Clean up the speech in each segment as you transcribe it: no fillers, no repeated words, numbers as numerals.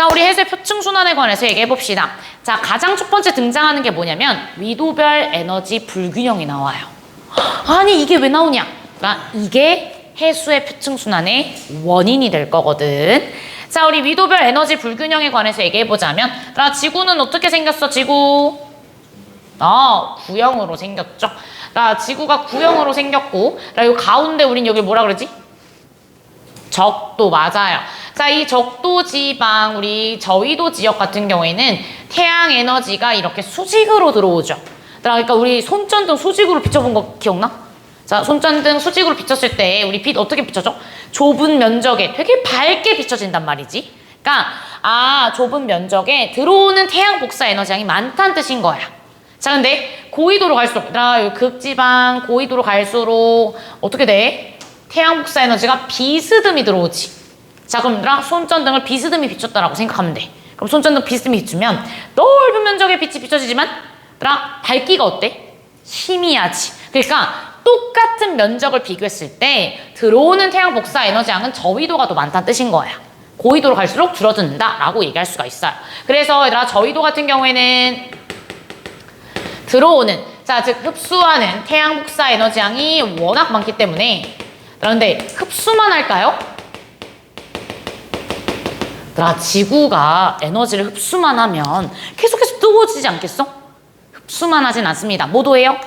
자, 우리 해수의 표층순환에 관해서 얘기해봅시다. 자, 가장 첫 번째 등장하는 게 뭐냐면 위도별 에너지 불균형이 나와요. 아니, 이게 왜 나오냐? 그러니까 이게 해수의 표층순환의 원인이 될 거거든. 자, 우리 위도별 에너지 불균형에 관해서 얘기해보자면, 자, 지구는 어떻게 생겼어, 지구? 구형으로 생겼죠. 자, 지구가 구형으로 생겼고, 자, 요 가운데 우린 여기 뭐라 그러지? 적도, 맞아요. 자, 이 적도 지방, 우리 저위도 지역 같은 경우에는 태양 에너지가 이렇게 수직으로 들어오죠. 그러니까 우리 손전등 수직으로 비춰본 거 기억나? 자, 손전등 수직으로 비쳤을 때 우리 빛 어떻게 비춰져? 좁은 면적에 되게 밝게 비춰진단 말이지. 그러니까 좁은 면적에 들어오는 태양 복사 에너지량이 많다는 뜻인 거야. 자, 근데 고위도로 갈수록, 극지방 고위도로 갈수록 어떻게 돼? 태양 복사 에너지가 비스듬히 들어오지. 자, 그럼 손전등을 비스듬히 비췄다라고 생각하면 돼. 그럼 손전등 비스듬히 비추면 넓은 면적의 빛이 비춰지지만 밝기가 어때? 희미하지. 그러니까 똑같은 면적을 비교했을 때 들어오는 태양 복사 에너지량은 저위도가 더 많다는 뜻인 거야. 고위도로 갈수록 줄어든다라고 얘기할 수가 있어요. 그래서 얘들아, 저위도 같은 경우에는 들어오는, 자, 즉 흡수하는 태양 복사 에너지량이 워낙 많기 때문에, 그런데 흡수만 할까요? 지구가 에너지를 흡수만 하면 계속해서 뜨거워지지 않겠어? 흡수만 하진 않습니다. 뭐도 해요?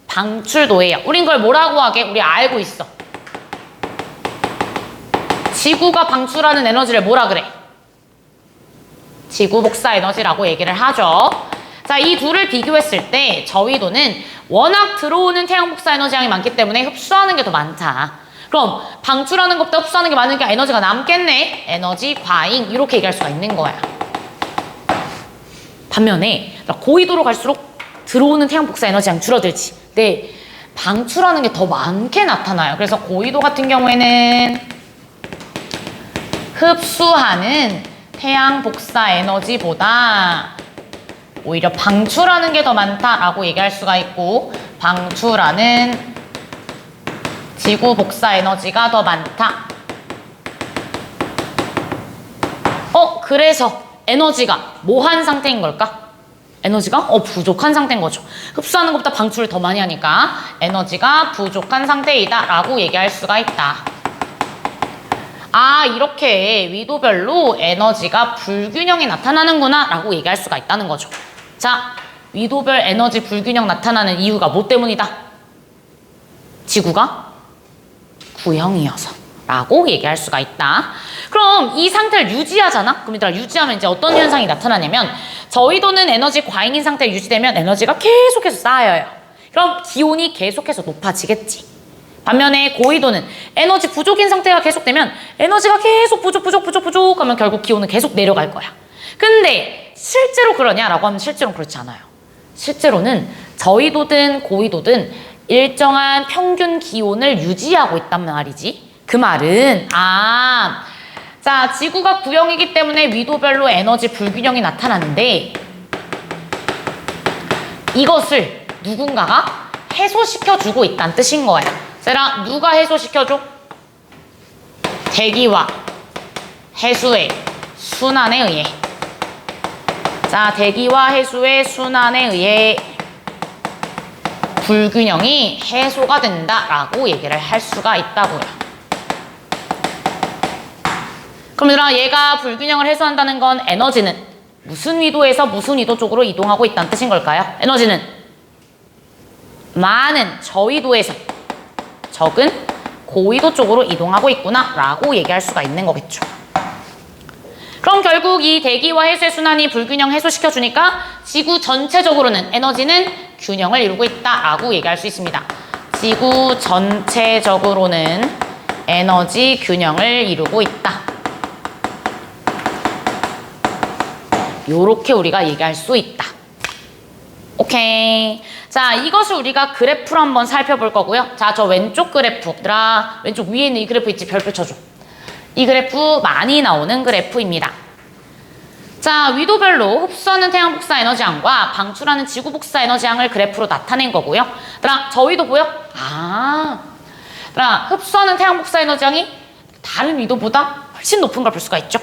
방출도 해요. 우린 그걸 뭐라고 하게? 우리 알고 있어. 지구가 방출하는 에너지를 뭐라 그래? 지구 복사 에너지라고 얘기를 하죠. 자, 이 둘을 비교했을 때 저위도는 워낙 들어오는 태양 복사 에너지량이 많기 때문에 흡수하는 게 더 많다. 그럼 방출하는 것보다 흡수하는 게 많으니까 에너지가 남겠네. 에너지 과잉, 이렇게 얘기할 수가 있는 거야. 반면에 고위도로 갈수록 들어오는 태양 복사 에너지량 줄어들지. 근데 방출하는 게 더 많게 나타나요. 그래서 고위도 같은 경우에는 흡수하는 태양 복사 에너지보다 오히려 방출하는 게 더 많다라고 얘기할 수가 있고, 방출하는 지구 복사 에너지가 더 많다. 그래서 에너지가 뭐한 상태인 걸까? 에너지가 부족한 상태인 거죠. 흡수하는 것보다 방출을 더 많이 하니까 에너지가 부족한 상태이다 라고 얘기할 수가 있다. 이렇게 위도별로 에너지가 불균형이 나타나는구나 라고 얘기할 수가 있다는 거죠. 자, 위도별 에너지 불균형 나타나는 이유가 뭐 때문이다? 지구가 구형이어서 라고 얘기할 수가 있다. 그럼 이 상태를 유지하잖아? 그럼 얘들아, 유지하면 이제 어떤 현상이 나타나냐면, 저위도는 에너지 과잉인 상태에 유지되면 에너지가 계속해서 쌓여요. 그럼 기온이 계속해서 높아지겠지. 반면에 고위도는 에너지 부족인 상태가 계속되면 에너지가 계속 부족 하면 결국 기온은 계속 내려갈 거야. 근데 실제로 그러냐라고 하면 실제로는 그렇지 않아요. 실제로는 저위도든 고위도든 일정한 평균 기온을 유지하고 있단 말이지. 그 말은 자, 지구가 구형이기 때문에 위도별로 에너지 불균형이 나타나는데, 이것을 누군가가 해소시켜주고 있다는 뜻인 거야. 얘들아, 누가 해소시켜줘? 대기와 해수의 순환에 의해. 자, 대기와 해수의 순환에 의해 불균형이 해소가 된다라고 얘기를 할 수가 있다고요. 그럼 얘들아, 얘가 불균형을 해소한다는 건 에너지는 무슨 위도에서 무슨 위도 쪽으로 이동하고 있다는 뜻인 걸까요? 에너지는 많은 저위도에서 적은 고위도 쪽으로 이동하고 있구나 라고 얘기할 수가 있는 거겠죠. 그럼 결국 이 대기와 해수의 순환이 불균형 해소시켜주니까 지구 전체적으로는 에너지는 균형을 이루고 있다라고 얘기할 수 있습니다. 지구 전체적으로는 에너지 균형을 이루고 있다. 요렇게 우리가 얘기할 수 있다. 오케이. 자, 이것을 우리가 그래프로 한번 살펴볼 거고요. 자, 저 왼쪽 그래프, 왼쪽 위에 있는 이 그래프 있지? 별표 쳐줘. 이 그래프 많이 나오는 그래프입니다. 자, 위도별로 흡수하는 태양 복사 에너지량과 방출하는 지구 복사 에너지량을 그래프로 나타낸 거고요. 저 위도 보여? 흡수하는 태양 복사 에너지량이 다른 위도보다 훨씬 높은 걸 볼 수가 있죠.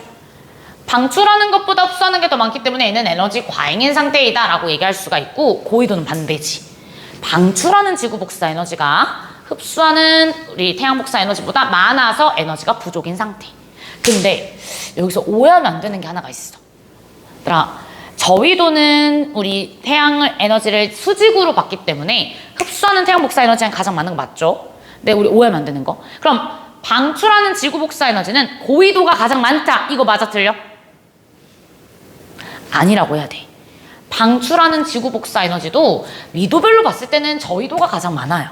방출하는 것보다 흡수하는 게 더 많기 때문에 얘는 에너지 과잉인 상태이다 라고 얘기할 수가 있고, 고위도는 반대지. 방출하는 지구 복사 에너지가 흡수하는 우리 태양 복사 에너지보다 많아서 에너지가 부족인 상태. 근데 여기서 오해하면 안 되는 게 하나가 있어. 얘들아, 저위도는 우리 태양 에너지를 수직으로 받기 때문에 흡수하는 태양 복사 에너지가 가장 많은 거 맞죠? 근데 우리 오해하면 안 되는 거. 그럼 방출하는 지구 복사 에너지는 고위도가 가장 많다. 이거 맞아 틀려? 아니라고 해야 돼. 방출하는 지구 복사 에너지도 위도별로 봤을 때는 저위도가 가장 많아요.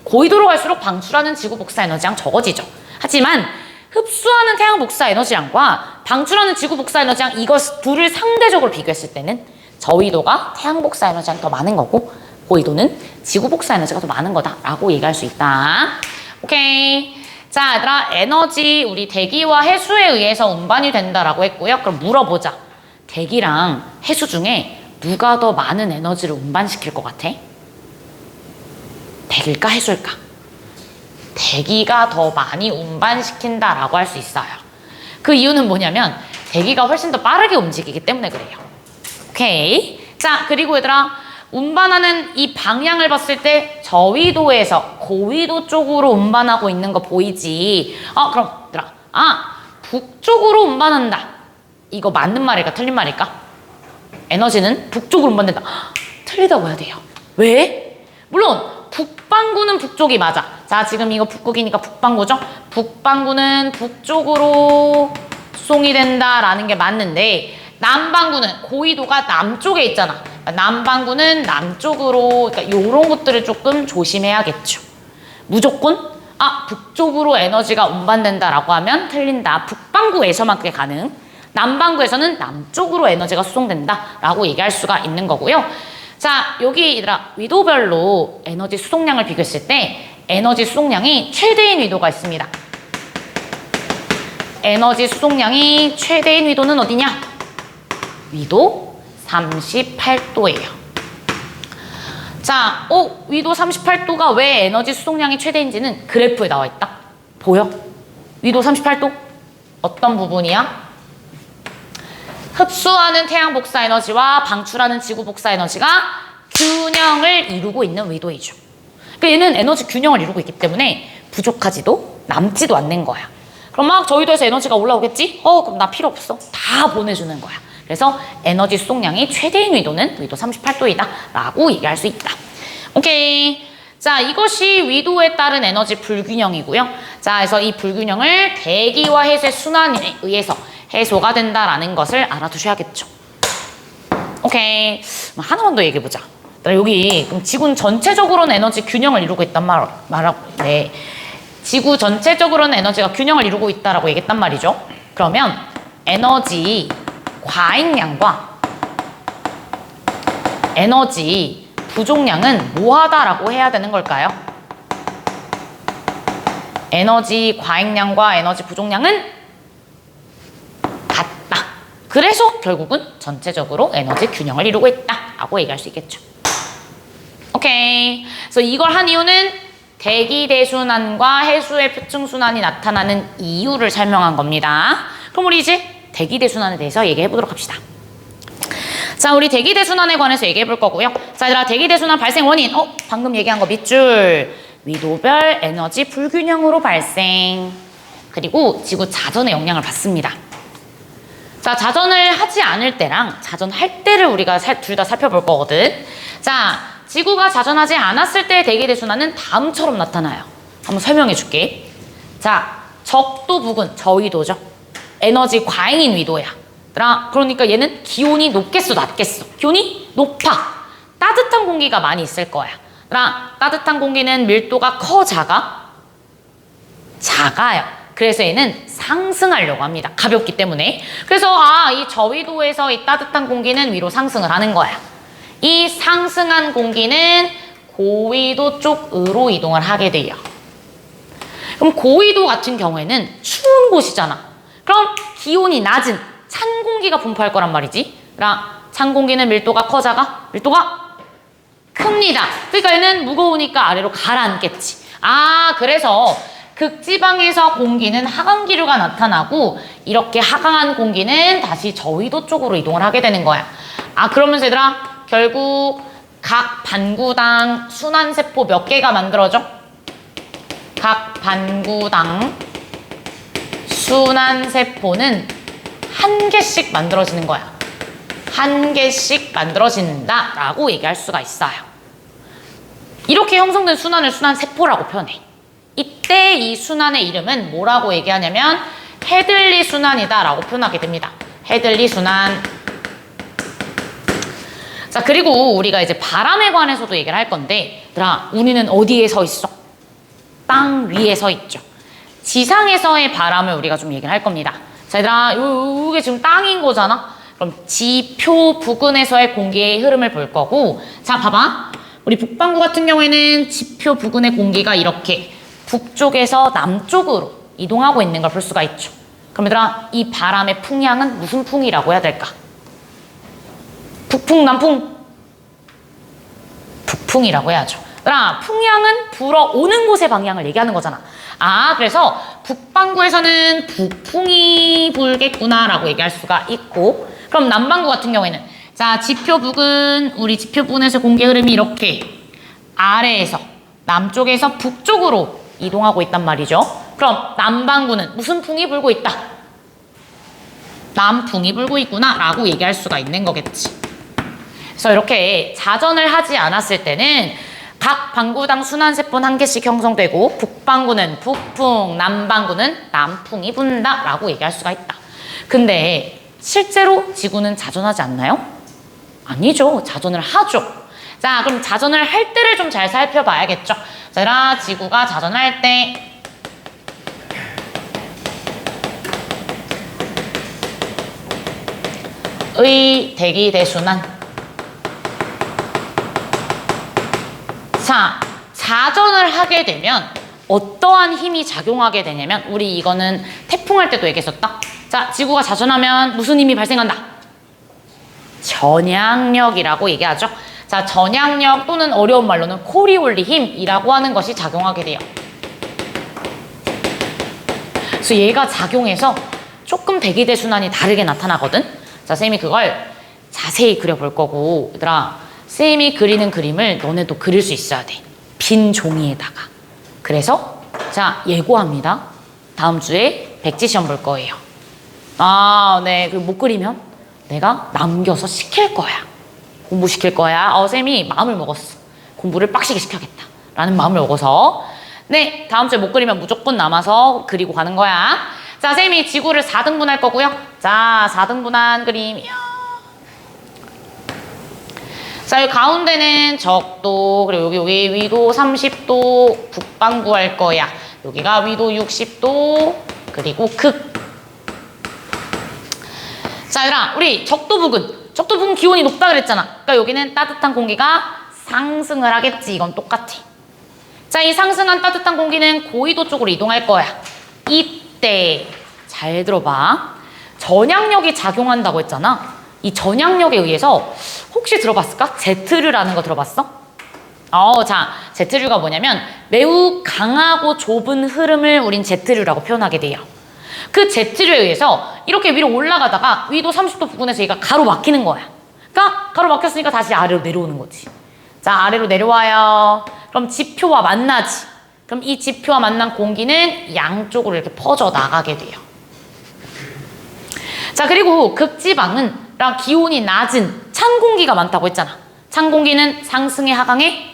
고위도로 갈수록 방출하는 지구 복사 에너지량 적어지죠. 하지만 흡수하는 태양 복사 에너지량과 방출하는 지구 복사 에너지량, 이것 둘을 상대적으로 비교했을 때는 저위도가 태양 복사 에너지량이 더 많은 거고, 고위도는 지구 복사 에너지가 더 많은 거다라고 얘기할 수 있다. 오케이. 자, 얘들아, 에너지 우리 대기와 해수에 의해서 운반이 된다라고 했고요. 그럼 물어보자. 대기랑 해수 중에 누가 더 많은 에너지를 운반시킬 것 같아? 대기일까 해수일까? 대기가 더 많이 운반시킨다라고 할 수 있어요. 그 이유는 뭐냐면 대기가 훨씬 더 빠르게 움직이기 때문에 그래요. 오케이. 자, 그리고 얘들아, 운반하는 이 방향을 봤을 때 저위도에서 고위도 쪽으로 운반하고 있는 거 보이지? 그럼 얘들아, 북쪽으로 운반한다. 이거 맞는 말일까 틀린 말일까? 에너지는 북쪽으로 운반된다. 틀리다고 해야 돼요. 왜? 물론 북반구는 북쪽이 맞아. 자, 지금 이거 북극이니까 북반구죠? 북반구는 북쪽으로 수송이 된다라는 게 맞는데, 남반구는 고위도가 남쪽에 있잖아. 남반구는 남쪽으로, 그러니까 이런 것들을 조금 조심해야겠죠. 무조건 북쪽으로 에너지가 운반된다라고 하면 틀린다. 북반구에서만 그게 가능. 남반구에서는 남쪽으로 에너지가 수송된다라고 얘기할 수가 있는 거고요. 자, 여기 얘들아, 위도별로 에너지 수송량을 비교했을 때 에너지 수송량이 최대인 위도가 있습니다. 에너지 수송량이 최대인 위도는 어디냐? 위도 38도예요. 자, 위도 38도가 왜 에너지 수송량이 최대인지는 그래프에 나와 있다. 보여? 위도 38도? 어떤 부분이야? 흡수하는 태양 복사 에너지와 방출하는 지구 복사 에너지가 균형을 이루고 있는 위도이죠. 그러니까 얘는 에너지 균형을 이루고 있기 때문에 부족하지도 남지도 않는 거야. 그럼 막 저위도에서 에너지가 올라오겠지? 그럼 나 필요 없어. 다 보내주는 거야. 그래서 에너지 수송량이 최대인 위도는 위도 38도이다 라고 얘기할 수 있다. 오케이. 자, 이것이 위도에 따른 에너지 불균형이고요. 자, 그래서 이 불균형을 대기와 해수의 순환에 의해서 해소가 된다라는 것을 알아두셔야겠죠. 오케이. 하나만 더 얘기해보자. 여기 그럼 지구는 전체적으로는 에너지 균형을 이루고 있단 말하고, 네. 지구 전체적으로는 에너지가 균형을 이루고 있다라고 얘기했단 말이죠. 그러면 에너지 과잉량과 에너지 부족량은 뭐하다라고 해야 되는 걸까요? 에너지 과잉량과 에너지 부족량은 같다. 그래서 결국은 전체적으로 에너지 균형을 이루고 있다라고 얘기할 수 있겠죠. 오케이. 그래서 이걸 한 이유는 대기 대순환과 해수의 표층순환이 나타나는 이유를 설명한 겁니다. 그럼 우리 이제 대기 대순환에 대해서 얘기해 보도록 합시다. 자, 우리 대기 대순환에 관해서 얘기해 볼 거고요. 자, 얘들아, 대기 대순환 발생 원인. 방금 얘기한 거 밑줄. 위도별 에너지 불균형으로 발생. 그리고 지구 자전의 영향을 받습니다. 자, 자전을 하지 않을 때랑 자전할 때를 우리가 둘 다 살펴볼 거거든. 자, 지구가 자전하지 않았을 때의 대기 대순환은 다음처럼 나타나요. 한번 설명해 줄게. 자, 적도 부근, 저위도죠. 에너지 과잉인 위도야. 그러니까 얘는 기온이 높겠어, 낮겠어? 기온이 높아. 따뜻한 공기가 많이 있을 거야. 따뜻한 공기는 밀도가 커, 작아? 작아요. 그래서 얘는 상승하려고 합니다. 가볍기 때문에. 그래서 이 저위도에서 이 따뜻한 공기는 위로 상승을 하는 거야. 이 상승한 공기는 고위도 쪽으로 이동을 하게 돼요. 그럼 고위도 같은 경우에는 추운 곳이잖아. 그럼 기온이 낮은 찬 공기가 분포할 거란 말이지. 찬 공기는 밀도가 커, 작아? 밀도가 큽니다. 그러니까 얘는 무거우니까 아래로 가라앉겠지. 그래서 극지방에서 공기는 하강 기류가 나타나고 이렇게 하강한 공기는 다시 저위도 쪽으로 이동을 하게 되는 거야. 아, 그러면서 얘들아 결국 각 반구당 순환세포 몇 개가 만들어져? 각 반구당 순환세포는 한 개씩 만들어지는 거야. 한 개씩 만들어진다 라고 얘기할 수가 있어요. 이렇게 형성된 순환을 순환세포라고 표현해. 이때 이 순환의 이름은 뭐라고 얘기하냐면 헤들리 순환이다 라고 표현하게 됩니다. 헤들리 순환. 자, 그리고 우리가 이제 바람에 관해서도 얘기를 할 건데, 얘들아, 우리는 어디에 서 있어? 땅 위에 서 있죠. 지상에서의 바람을 우리가 좀 얘기를 할 겁니다. 자, 얘들아, 이게 지금 땅인 거잖아? 그럼 지표 부근에서의 공기의 흐름을 볼 거고, 자, 봐봐. 우리 북반구 같은 경우에는 지표 부근의 공기가 이렇게 북쪽에서 남쪽으로 이동하고 있는 걸 볼 수가 있죠. 그럼 얘들아, 이 바람의 풍향은 무슨 풍이라고 해야 될까? 북풍, 남풍? 북풍이라고 해야죠. 얘들아, 풍향은 불어오는 곳의 방향을 얘기하는 거잖아. 아, 그래서 북반구에서는 북풍이 불겠구나 라고 얘기할 수가 있고, 그럼 남반구 같은 경우에는 자, 지표 부근, 우리 지표 부근에서 공기 흐름이 이렇게 아래에서 남쪽에서 북쪽으로 이동하고 있단 말이죠. 그럼 남반구는 무슨 풍이 불고 있다? 남풍이 불고 있구나 라고 얘기할 수가 있는 거겠지. 그래서 이렇게 자전을 하지 않았을 때는 각 반구당 순환세포는 한 개씩 형성되고 북반구는 북풍, 남반구는 남풍이 분다 라고 얘기할 수가 있다. 근데 실제로 지구는 자전하지 않나요? 아니죠. 자전을 하죠. 자, 그럼 자전을 할 때를 좀 잘 살펴봐야겠죠. 자, 지구가 자전을 할 때 의 대기 대순환. 자, 자전을 하게 되면 어떠한 힘이 작용하게 되냐면, 우리 이거는 태풍할 때도 얘기했었다. 자, 지구가 자전하면 무슨 힘이 발생한다? 전향력이라고 얘기하죠. 자, 전향력 또는 어려운 말로는 코리올리 힘이라고 하는 것이 작용하게 돼요. 그래서 얘가 작용해서 조금 대기대순환이 다르게 나타나거든. 자, 쌤이 그걸 자세히 그려볼 거고, 얘들아, 쌤이 그리는 그림을 너네도 그릴 수 있어야 돼. 빈 종이에다가. 그래서 자, 예고합니다. 다음 주에 백지 시험 볼 거예요. 아, 네. 그리고 못 그리면 내가 남겨서 시킬 거야. 공부시킬 거야. 쌤이 마음을 먹었어. 공부를 빡시게 시켜야겠다 라는 마음을 먹어서, 네, 다음 주에 못 그리면 무조건 남아서 그리고 가는 거야. 자, 쌤이 지구를 4등분 할 거고요. 자, 4등분한 그림. 자, 여기 가운데는 적도, 그리고 여기 위도 30도 북반구 할 거야. 여기가 위도 60도, 그리고 극. 자, 얘들아, 우리 적도 부근 기온이 높다 그랬잖아. 그러니까 여기는 따뜻한 공기가 상승을 하겠지. 이건 똑같아. 자, 이 상승한 따뜻한 공기는 고위도 쪽으로 이동할 거야. 이때 잘 들어봐. 전향력이 작용한다고 했잖아. 이 전향력에 의해서 혹시 들어봤을까? 제트류라는 거 들어봤어? 자, 제트류가 뭐냐면 매우 강하고 좁은 흐름을 우린 제트류라고 표현하게 돼요. 그 제트류에 의해서 이렇게 위로 올라가다가 위도 30도 부근에서 얘가 가로막히는 거야. 그러니까 가로막혔으니까 다시 아래로 내려오는 거지. 자, 아래로 내려와요. 그럼 지표와 만나지. 그럼 이 지표와 만난 공기는 양쪽으로 이렇게 퍼져 나가게 돼요. 자, 그리고 극지방은 기온이 낮은 찬 공기가 많다고 했잖아. 찬 공기는 상승의 하강에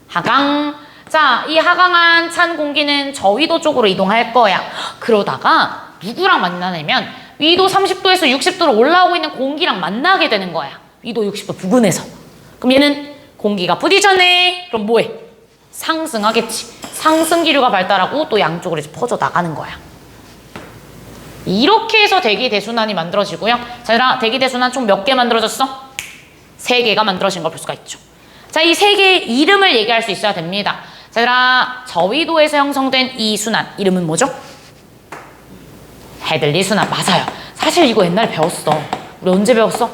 하강. 자, 이 하강한 찬 공기는 저위도 쪽으로 이동할 거야. 그러다가 누구랑 만나냐면 위도 30도에서 60도로 올라오고 있는 공기랑 만나게 되는 거야. 위도 60도 부근에서. 그럼 얘는 공기가 부딪혔네. 그럼 뭐해? 상승하겠지. 상승 기류가 발달하고 또 양쪽으로 이제 퍼져 나가는 거야. 이렇게 해서 대기대순환이 만들어지고요. 자, 얘들아, 대기대순환 총 몇 개 만들어졌어? 3개가 만들어진 걸 볼 수가 있죠. 자, 이 3개의 이름을 얘기할 수 있어야 됩니다. 자, 얘들아, 저위도에서 형성된 이 순환 이름은 뭐죠? 헤들리 순환. 맞아요. 사실 이거 옛날에 배웠어. 우리 언제 배웠어?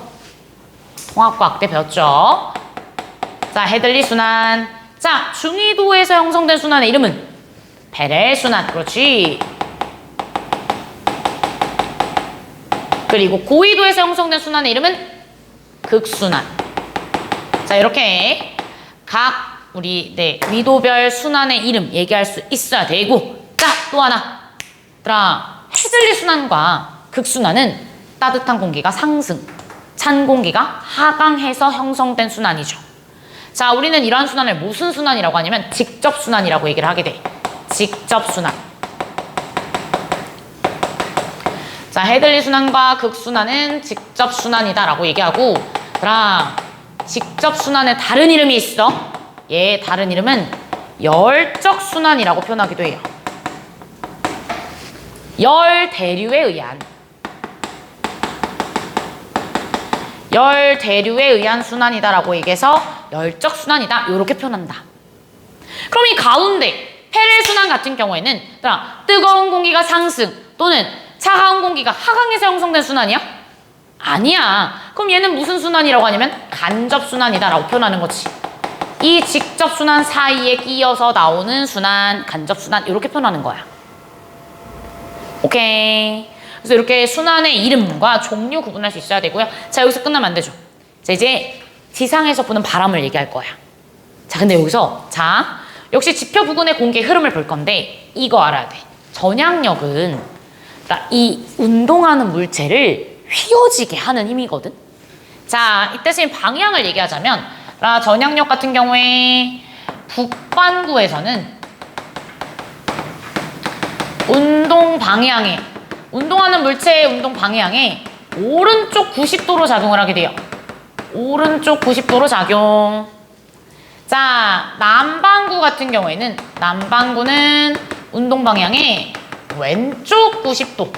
통합과학 때 배웠죠. 자, 헤들리 순환. 자, 중위도에서 형성된 순환의 이름은 배례순환. 그렇지. 그리고 고위도에서 형성된 순환의 이름은 극순환. 자, 이렇게 각 우리 위도별 순환의 이름 얘기할 수 있어야 되고, 자, 또 하나. 얘들아, 해즐리 순환과 극순환은 따뜻한 공기가 상승, 찬 공기가 하강해서 형성된 순환이죠. 자, 우리는 이러한 순환을 무슨 순환이라고 하냐면 직접순환이라고 얘기를 하게 돼. 직접순환. 자, 해즐리 순환과 극순환은 직접순환이다 라고 얘기하고, 얘들아, 직접순환에 다른 이름이 있어. 얘 다른 이름은 열적순환이라고 표현하기도 해요. 열 대류에 의한 순환이다라고 얘기해서 열적 순환이다 이렇게 표현한다. 그럼 이 가운데 페레 순환 같은 경우에는 뜨거운 공기가 상승 또는 차가운 공기가 하강해서 형성된 순환이야? 아니야. 그럼 얘는 무슨 순환이라고 하냐면 간접 순환이다라고 표현하는 거지. 이 직접 순환 사이에 끼어서 나오는 순환, 간접 순환 이렇게 표현하는 거야. 오케이. 그래서 이렇게 순환의 이름과 종류 구분할 수 있어야 되고요. 자, 여기서 끝나면 안 되죠. 자, 이제 지상에서 부는 바람을 얘기할 거야. 자, 근데 여기서 역시 지표 부근의 공기의 흐름을 볼 건데 이거 알아야 돼. 전향력은 이 운동하는 물체를 휘어지게 하는 힘이거든. 자, 이때 쓰인 방향을 얘기하자면 전향력 같은 경우에 북반구에서는 운동하는 물체의 운동 방향에 오른쪽 90도로 작용을 하게 돼요. 오른쪽 90도로 작용. 자, 남반구 같은 경우에는 남반구는 운동 방향에 왼쪽 90도로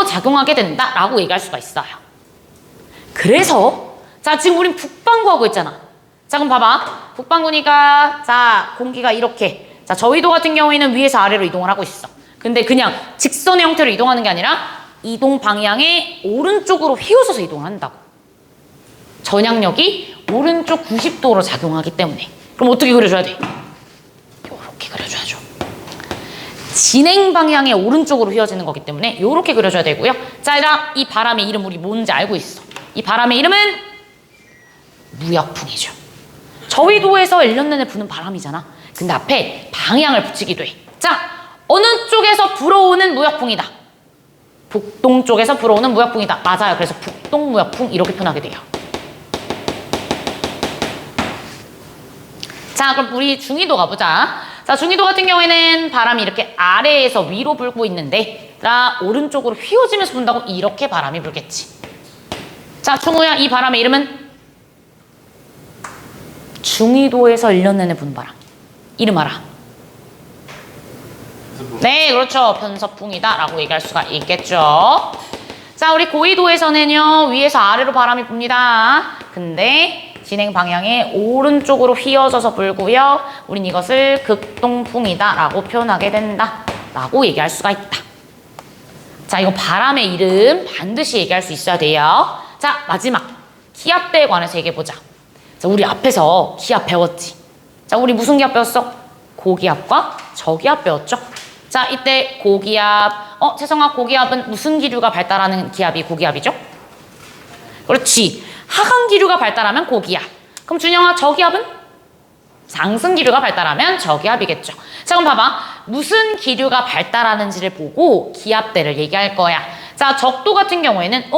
작용하게 된다라고 얘기할 수가 있어요. 그래서 자, 지금 우린 북반구 하고 있잖아. 자, 그럼 봐봐. 북반구니까 자, 공기가 이렇게 자, 저위도 같은 경우에는 위에서 아래로 이동을 하고 있어. 근데 그냥 직선의 형태로 이동하는 게 아니라 이동 방향에 오른쪽으로 휘어져서 이동을 한다고. 전향력이 오른쪽 90도로 작용하기 때문에. 그럼 어떻게 그려줘야 돼? 요렇게 그려줘야죠. 진행 방향의 오른쪽으로 휘어지는 거기 때문에 요렇게 그려줘야 되고요. 자, 얘들아, 이 바람의 이름 우리 뭔지 알고 있어. 이 바람의 이름은 무역풍이죠. 저위도에서 1년 내내 부는 바람이잖아. 근데 앞에 방향을 붙이기도 해. 자, 어느 쪽에서 불어오는 무역풍이다. 북동쪽에서 불어오는 무역풍이다. 맞아요. 그래서 북동무역풍 이렇게 표현하게 돼요. 자, 그럼 우리 중위도 가보자. 자, 중위도 같은 경우에는 바람이 이렇게 아래에서 위로 불고 있는데 오른쪽으로 휘어지면서 분다고 이렇게 바람이 불겠지. 자, 충우야, 이 바람의 이름은 중위도에서 1년 내내 부는 바람. 이름 알아? 네, 그렇죠. 편서풍이다 라고 얘기할 수가 있겠죠. 자, 우리 고위도에서는요, 위에서 아래로 바람이 붑니다. 근데 진행 방향에 오른쪽으로 휘어져서 불고요. 우린 이것을 극동풍이다 라고 표현하게 된다 라고 얘기할 수가 있다. 자, 이거 바람의 이름 반드시 얘기할 수 있어야 돼요. 자, 마지막 기압대에 관해서 얘기해보자. 자, 우리 앞에서 기압 배웠지? 자, 우리 무슨 기압 배웠어? 고기압과 저기압 배웠죠? 자, 이때 고기압, 채성아, 고기압은 무슨 기류가 발달하는 기압이 고기압이죠? 그렇지. 하강 기류가 발달하면 고기압. 그럼 준영아, 저기압은? 상승 기류가 발달하면 저기압이겠죠. 자, 그럼 봐봐. 무슨 기류가 발달하는지를 보고 기압대를 얘기할 거야. 자, 적도 같은 경우에는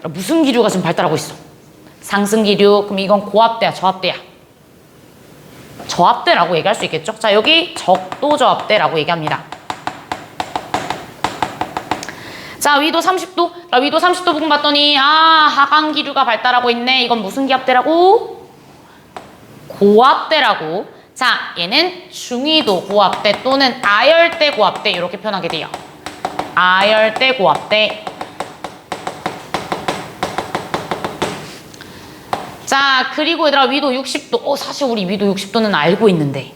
무슨 기류가 지금 발달하고 있어? 상승 기류. 그럼 이건 고압대야, 저압대야? 저압대라고 얘기할 수 있겠죠. 자, 여기 적도 저압대라고 얘기합니다. 자, 위도 30도. 위도 30도 부분 봤더니 하강 기류가 발달하고 있네. 이건 무슨 기압대라고? 고압대라고. 자, 얘는 중위도 고압대 또는 아열대 고압대 이렇게 표현하게 돼요. 아열대 고압대. 자, 그리고 얘들아, 위도 60도. 사실 우리 위도 60도는 알고 있는데.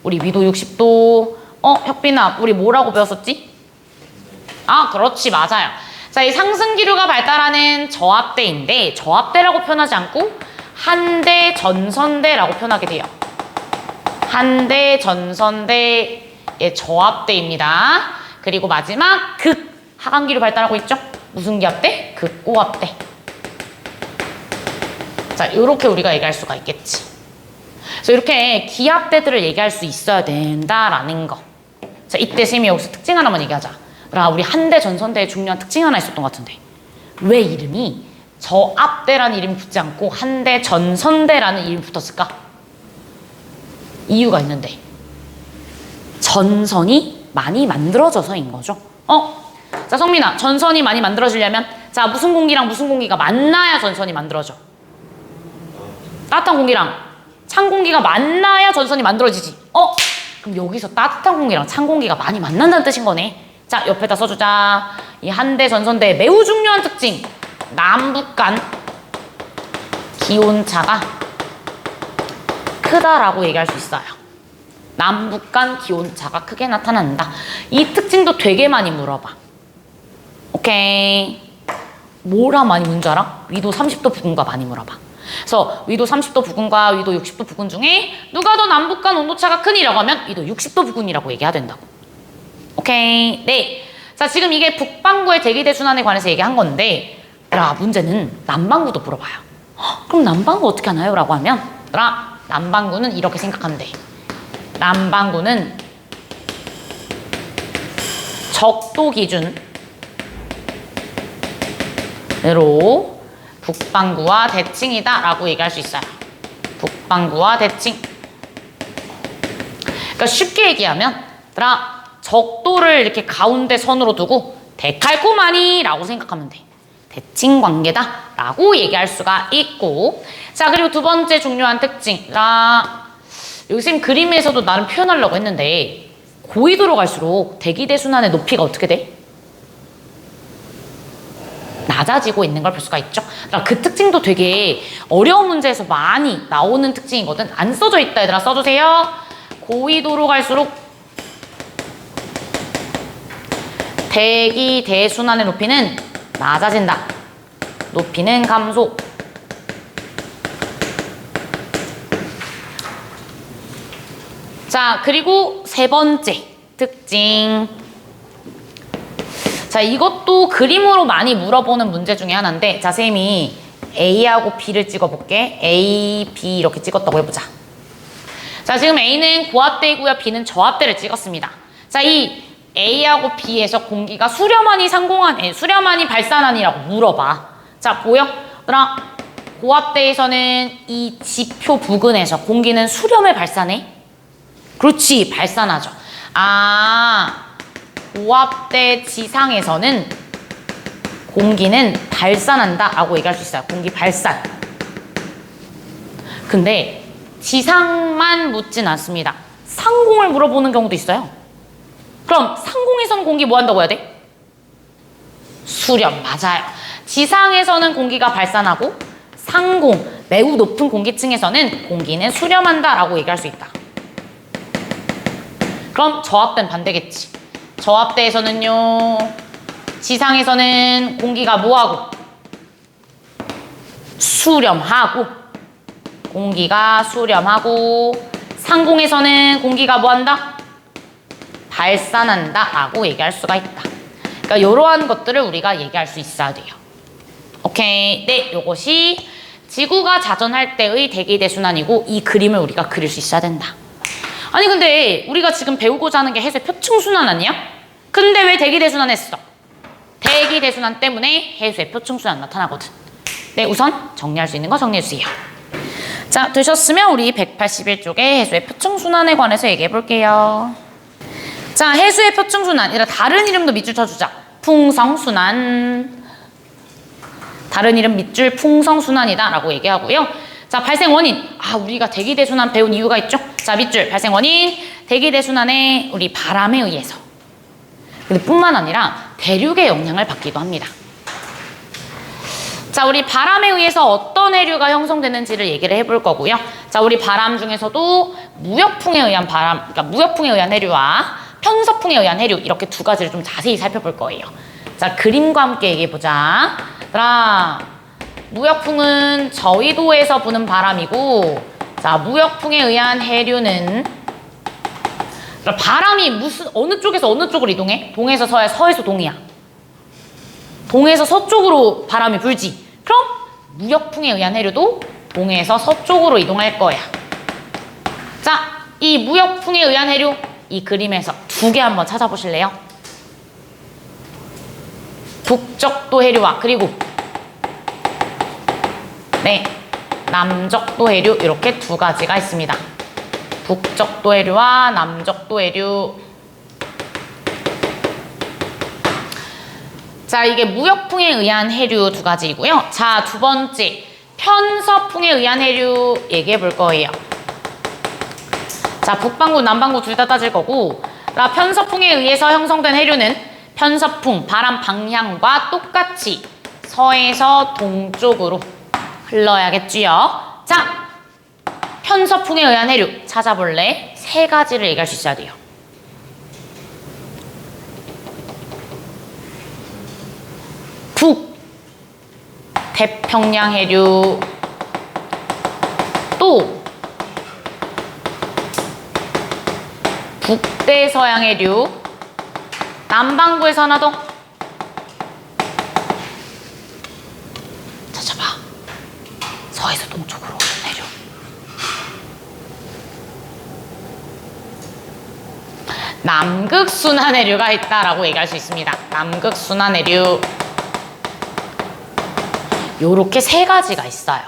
우리 위도 60도. 혁빈아, 우리 뭐라고 배웠었지? 그렇지, 맞아요. 자, 이 상승 기류가 발달하는 저압대인데 저압대라고 표현하지 않고 한대 전선대라고 표현하게 돼요. 한대 전선대 얘 저압대입니다. 그리고 마지막 극 하강기류 발달하고 있죠? 무슨 기압대? 극고압대. 자, 이렇게 우리가 얘기할 수가 있겠지. 그래서 이렇게 기압대들을 얘기할 수 있어야 된다라는 거. 자, 이때 쌤이 여기서 특징 하나만 얘기하자. 우리 한대 전선대에 중요한 특징 하나 있었던 것 같은데 왜 이름이 저압대라는 이름이 붙지 않고 한대 전선대라는 이름이 붙었을까? 이유가 있는데 전선이 많이 만들어져서인 거죠. 자, 성민아, 전선이 많이 만들어지려면 자, 무슨 공기랑 무슨 공기가 만나야 전선이 만들어져? 따뜻한 공기랑 찬 공기가 만나야 전선이 만들어지지. 그럼 여기서 따뜻한 공기랑 찬 공기가 많이 만난다는 뜻인 거네. 자, 옆에다 써주자. 이 한대 전선대의 매우 중요한 특징. 남북 간 기온차가 크다라고 얘기할 수 있어요. 남북 간 기온차가 크게 나타난다. 이 특징도 되게 많이 물어봐. 오케이. 뭐라 많이 문 줄 알아? 위도 30도 부근과 많이 물어봐. 그래서 위도 30도 부근과 위도 60도 부근 중에 누가 더 남북 간 온도차가 크니라고 하면 위도 60도 부근이라고 얘기해야 된다고. 오케이. 네. 자, 지금 이게 북반구의 대기대 순환에 관해서 얘기한 건데 문제는 남반구도 물어봐요. 그럼 남반구 어떻게 하나요? 라고 하면 남반구는 이렇게 생각하면 돼. 남반구는 적도 기준으로 북반구와 대칭이다 라고 얘기할 수 있어요. 북반구와 대칭. 그러니까 쉽게 얘기하면 적도를 이렇게 가운데 선으로 두고 데칼코마니 라고 생각하면 돼. 대칭 관계다 라고 얘기할 수가 있고, 자, 그리고 두 번째 중요한 특징. 요즘 그림에서도 나름 표현하려고 했는데 고위도로 갈수록 대기대 순환의 높이가 어떻게 돼? 낮아지고 있는 걸 볼 수가 있죠. 그 특징도 되게 어려운 문제에서 많이 나오는 특징이거든. 안 써져 있다 얘들아, 써주세요. 고위도로 갈수록 대기대 순환의 높이는 낮아진다. 높이는 감소. 자, 그리고 세 번째 특징. 자, 이것도 그림으로 많이 물어보는 문제 중에 하나인데, 자, 쌤이 A하고 B를 찍어볼게. A, B 이렇게 찍었다고 해보자. 자, 지금 A는 고압대이고요. B는 저압대를 찍었습니다. 자, 이 A하고 B에서 공기가 수렴하니 상공하니, 수렴하니 발산하니라고 물어봐. 자, 보여? 고압대에서는 이 지표 부근에서 공기는 수렴을 발산해? 그렇지, 발산하죠. 고압대 지상에서는 공기는 발산한다 라고 얘기할 수 있어요. 공기 발산. 근데 지상만 묻진 않습니다. 상공을 물어보는 경우도 있어요. 그럼 상공에서는 공기 뭐 한다고 해야 돼? 수렴, 맞아요. 지상에서는 공기가 발산하고 상공, 매우 높은 공기층에서는 공기는 수렴한다 라고 얘기할 수 있다. 그럼 저압대는 반대겠지. 저압대에서는요, 지상에서는 공기가 뭐하고? 수렴하고, 공기가 수렴하고, 상공에서는 공기가 뭐한다? 발산한다 라고 얘기할 수가 있다. 그러니까 이러한 것들을 우리가 얘기할 수 있어야 돼요. 오케이. 네, 요것이 지구가 자전할 때의 대기대 순환이고, 이 그림을 우리가 그릴 수 있어야 된다. 아니 근데 우리가 지금 배우고자 하는 게 해수의 표층순환 아니야? 근데 왜 대기대순환 했어? 대기대순환 때문에 해수의 표층순환 나타나거든. 네, 우선 정리할 수 있는 거 정리해주세요. 자, 되셨으면 우리 181쪽에 해수의 표층순환에 관해서 얘기해 볼게요. 자, 해수의 표층순환, 다른 이름도 밑줄 쳐주자. 풍성순환. 다른 이름 밑줄 풍성순환이다 라고 얘기하고요. 자, 발생 원인. 우리가 대기대순환 배운 이유가 있죠? 자, 밑줄 발생 원인. 대기대순환에 우리 바람에 의해서. 근데 뿐만 아니라 대륙의 영향을 받기도 합니다. 자, 우리 바람에 의해서 어떤 해류가 형성되는지를 얘기를 해볼 거고요. 자, 우리 바람 중에서도 무역풍에 의한 바람, 그러니까 무역풍에 의한 해류와 편서풍에 의한 해류, 이렇게 두 가지를 좀 자세히 살펴볼 거예요. 자, 그림과 함께 얘기해보자. 무역풍은 저위도에서 부는 바람이고, 자, 무역풍에 의한 해류는 그럼 바람이 어느 쪽에서 어느 쪽으로 이동해? 동에서 서야, 서에서 동이야. 동에서 서쪽으로 바람이 불지. 그럼 무역풍에 의한 해류도 동에서 서쪽으로 이동할 거야. 자, 이 무역풍에 의한 해류, 이 그림에서 두 개 한번 찾아보실래요? 북적도 해류와 그리고 네, 남적도 해류 이렇게 두 가지가 있습니다. 북적도 해류와 남적도 해류. 자, 이게 무역풍에 의한 해류 두 가지이고요. 자, 두 번째 편서풍에 의한 해류 얘기해 볼 거예요. 자, 북반구, 남반구 둘 다 따질 거고, 편서풍에 의해서 형성된 해류는 편서풍, 바람 방향과 똑같이 서에서 동쪽으로 흘러야겠지요. 자, 편서풍에 의한 해류 찾아볼래? 세 가지를 얘기할 수 있어야 돼요. 북, 태평양 해류, 또 북대서양 해류, 남반구에서 하나 더 찾아봐. 서에서 동쪽으로 오는 해류. 남극순환 해류가 있다라고 얘기할 수 있습니다. 남극순환 해류. 요렇게 세 가지가 있어요.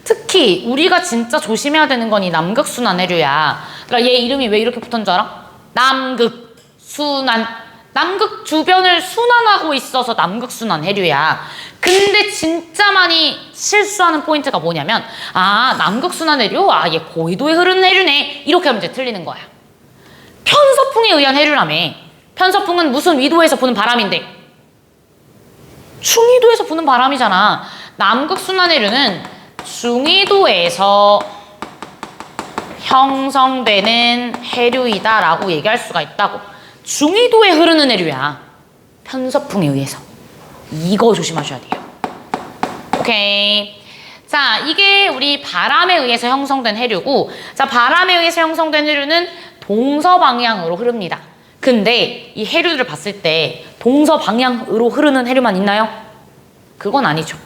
특히 우리가 진짜 조심해야 되는 건 이 남극순환 해류야. 그러니까 얘 이름이 왜 이렇게 붙은 줄 알아? 남극순환. 남극 주변을 순환하고 있어서 남극순환 해류야. 근데 진짜 많이 실수하는 포인트가 뭐냐면, 아, 남극순환 해류? 아, 얘 고위도에 흐르는 해류네. 이렇게 하면 이제 틀리는 거야. 편서풍에 의한 해류라며. 편서풍은 무슨 위도에서 부는 바람인데? 중위도에서 부는 바람이잖아. 남극순환 해류는 중위도에서 형성되는 해류이다라고 얘기할 수가 있다고. 중위도에 흐르는 해류야. 편서풍에 의해서. 이거 조심하셔야 돼요. 오케이. 자, 이게 우리 바람에 의해서 형성된 해류고, 자, 바람에 의해서 형성된 해류는 동서방향으로 흐릅니다. 근데 이 해류들을 봤을 때 동서방향으로 흐르는 해류만 있나요? 그건 아니죠.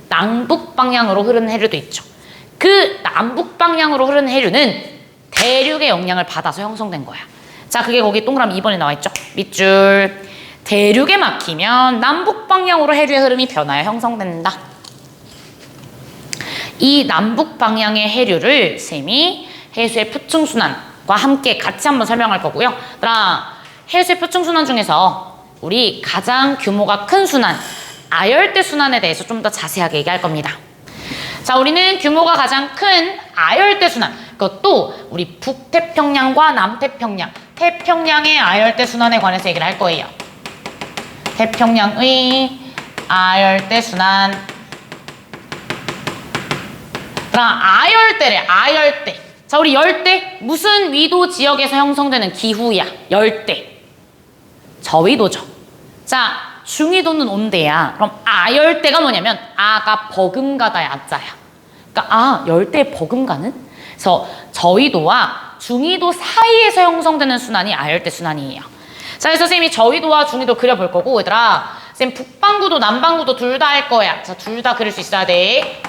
남북방향으로 흐르는 해류도 있죠. 그 남북방향으로 흐르는 해류는 대륙의 영향을 받아서 형성된 거야. 자, 그게 거기 동그라미 2번에 나와 있죠. 밑줄. 대륙에 막히면 남북방향으로 해류의 흐름이 변하여 형성된다. 이 남북방향의 해류를 쌤이 해수의 표층순환과 함께 같이 한번 설명할 거고요. 해수의 표층순환 중에서 우리 가장 규모가 큰 순환, 아열대 순환에 대해서 좀 더 자세하게 얘기할 겁니다. 자, 우리는 규모가 가장 큰 아열대 순환, 그것도 우리 북태평양과 남태평양, 태평양의 아열대 순환에 관해서 얘기를 할 거예요. 태평양의 아열대 순환. 아열대래, 아열대. 자, 우리 열대, 무슨 위도 지역에서 형성되는 기후야? 열대. 저위도죠. 자, 중위도는 온대야. 그럼 아열대가 뭐냐면 아가 버금가다의 아자야. 그러니까 열대의 버금가는? 그래서 저위도와 중위도 사이에서 형성되는 순환이 아열대 순환이에요. 자, 그래서 선생님이 저위도와 중위도 그려볼 거고, 얘들아, 선생님 북반구도 남반구도 둘 다 할 거야. 자, 둘 다 그릴 수 있어야 돼.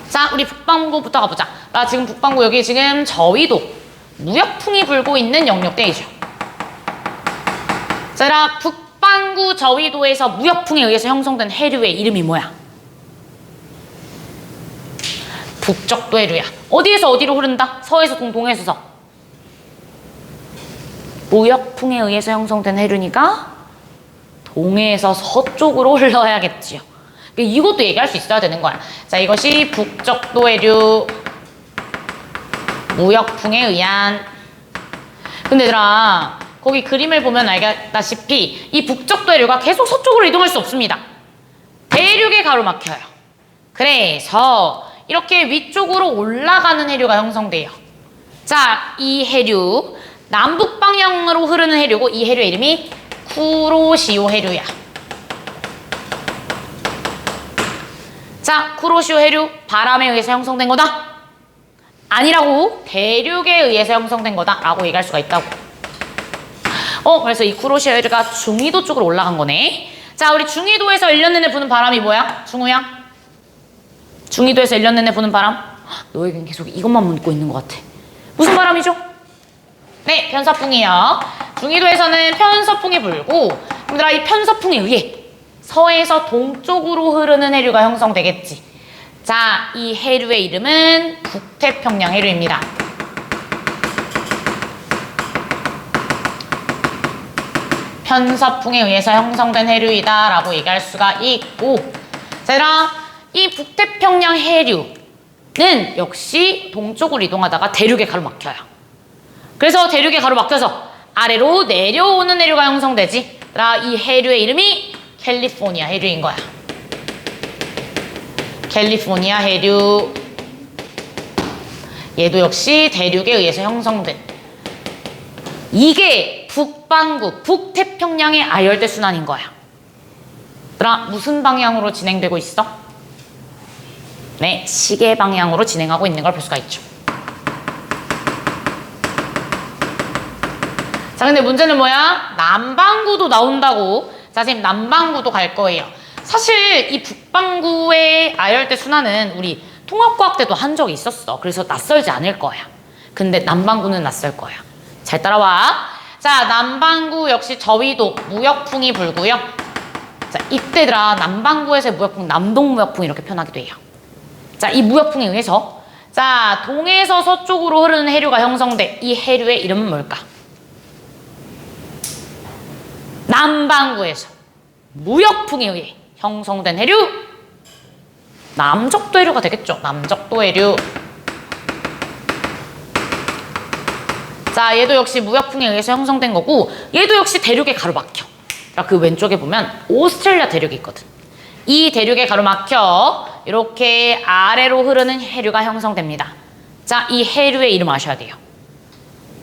자, 우리 북반구부터 가보자. 나 지금 북반구 여기 지금 저위도 무역풍이 불고 있는 영역대이죠. 자, 북반구 저위도에서 무역풍에 의해서 형성된 해류의 이름이 뭐야? 북적도 해류야. 어디에서 어디로 흐른다? 서에서 동에서 서. 무역풍에 의해서 형성된 해류니까 동에서 서쪽으로 흘러야겠지요. 이것도 얘기할 수 있어야 되는 거야. 자, 이것이 북적도 해류, 무역풍에 의한. 근데 얘들아, 거기 그림을 보면 알다시피 이 북적도 해류가 계속 서쪽으로 이동할 수 없습니다. 대륙에 가로막혀요. 그래서 이렇게 위쪽으로 올라가는 해류가 형성돼요. 자, 이 해류, 남북 방향으로 흐르는 해류고, 이 해류의 이름이 쿠로시오 해류야. 자, 쿠로시오 해류, 바람에 의해서 형성된 거다. 아니라고. 대륙에 의해서 형성된 거다라고 얘기할 수가 있다고. 그래서 이 쿠로시아가 중위도 쪽으로 올라간 거네. 자, 우리 중위도에서 1년 내내 부는 바람이 뭐야? 중우야? 중위도에서 1년 내내 부는 바람? 너에겐 계속 이것만 묻고 있는 것 같아. 무슨 바람이죠? 네, 편서풍이요. 중위도에서는 편서풍이 불고, 얘들아, 이 편서풍에 의해 서에서 동쪽으로 흐르는 해류가 형성되겠지. 자, 이 해류의 이름은 북태평양 해류입니다. 편서풍에 의해서 형성된 해류이다 라고 얘기할 수가 있고, 자, 얘들아, 이 북태평양 해류는 역시 동쪽으로 이동하다가 대륙에 가로막혀요. 그래서 대륙에 가로막혀서 아래로 내려오는 해류가 형성되지. 얘들아, 이 해류의 이름이 캘리포니아 해류인 거야. 캘리포니아 해류. 얘도 역시 대륙에 의해서 형성된. 이게 북반구, 북태평양의 아열대 순환인 거야. 얘들아, 무슨 방향으로 진행되고 있어? 네, 시계 방향으로 진행하고 있는 걸 볼 수가 있죠. 자, 근데 문제는 뭐야? 남반구도 나온다고. 자, 지금 남반구도 갈 거예요. 사실 이 북반구의 아열대 순환은 우리 통합과학 때도 한 적이 있었어. 그래서 낯설지 않을 거야. 근데 남반구는 낯설 거야. 잘 따라와. 자, 남반구 역시 저위도 무역풍이 불고요. 자, 이때들아 남반구에서의 무역풍, 남동무역풍 이렇게 표현하기도 해요. 자, 이 무역풍에 의해서 자, 동에서 서쪽으로 흐르는 해류가 형성돼. 이 해류의 이름은 뭘까? 남반구에서 무역풍에 의해 형성된 해류, 남적도 해류가 되겠죠. 남적도 해류. 자, 얘도 역시 무역풍에 의해서 형성된 거고, 얘도 역시 대륙에 가로막혀. 그러니까 그 왼쪽에 보면 오스트레일리아 대륙이 있거든. 이 대륙에 가로막혀 이렇게 아래로 흐르는 해류가 형성됩니다. 자, 이 해류의 이름 아셔야 돼요.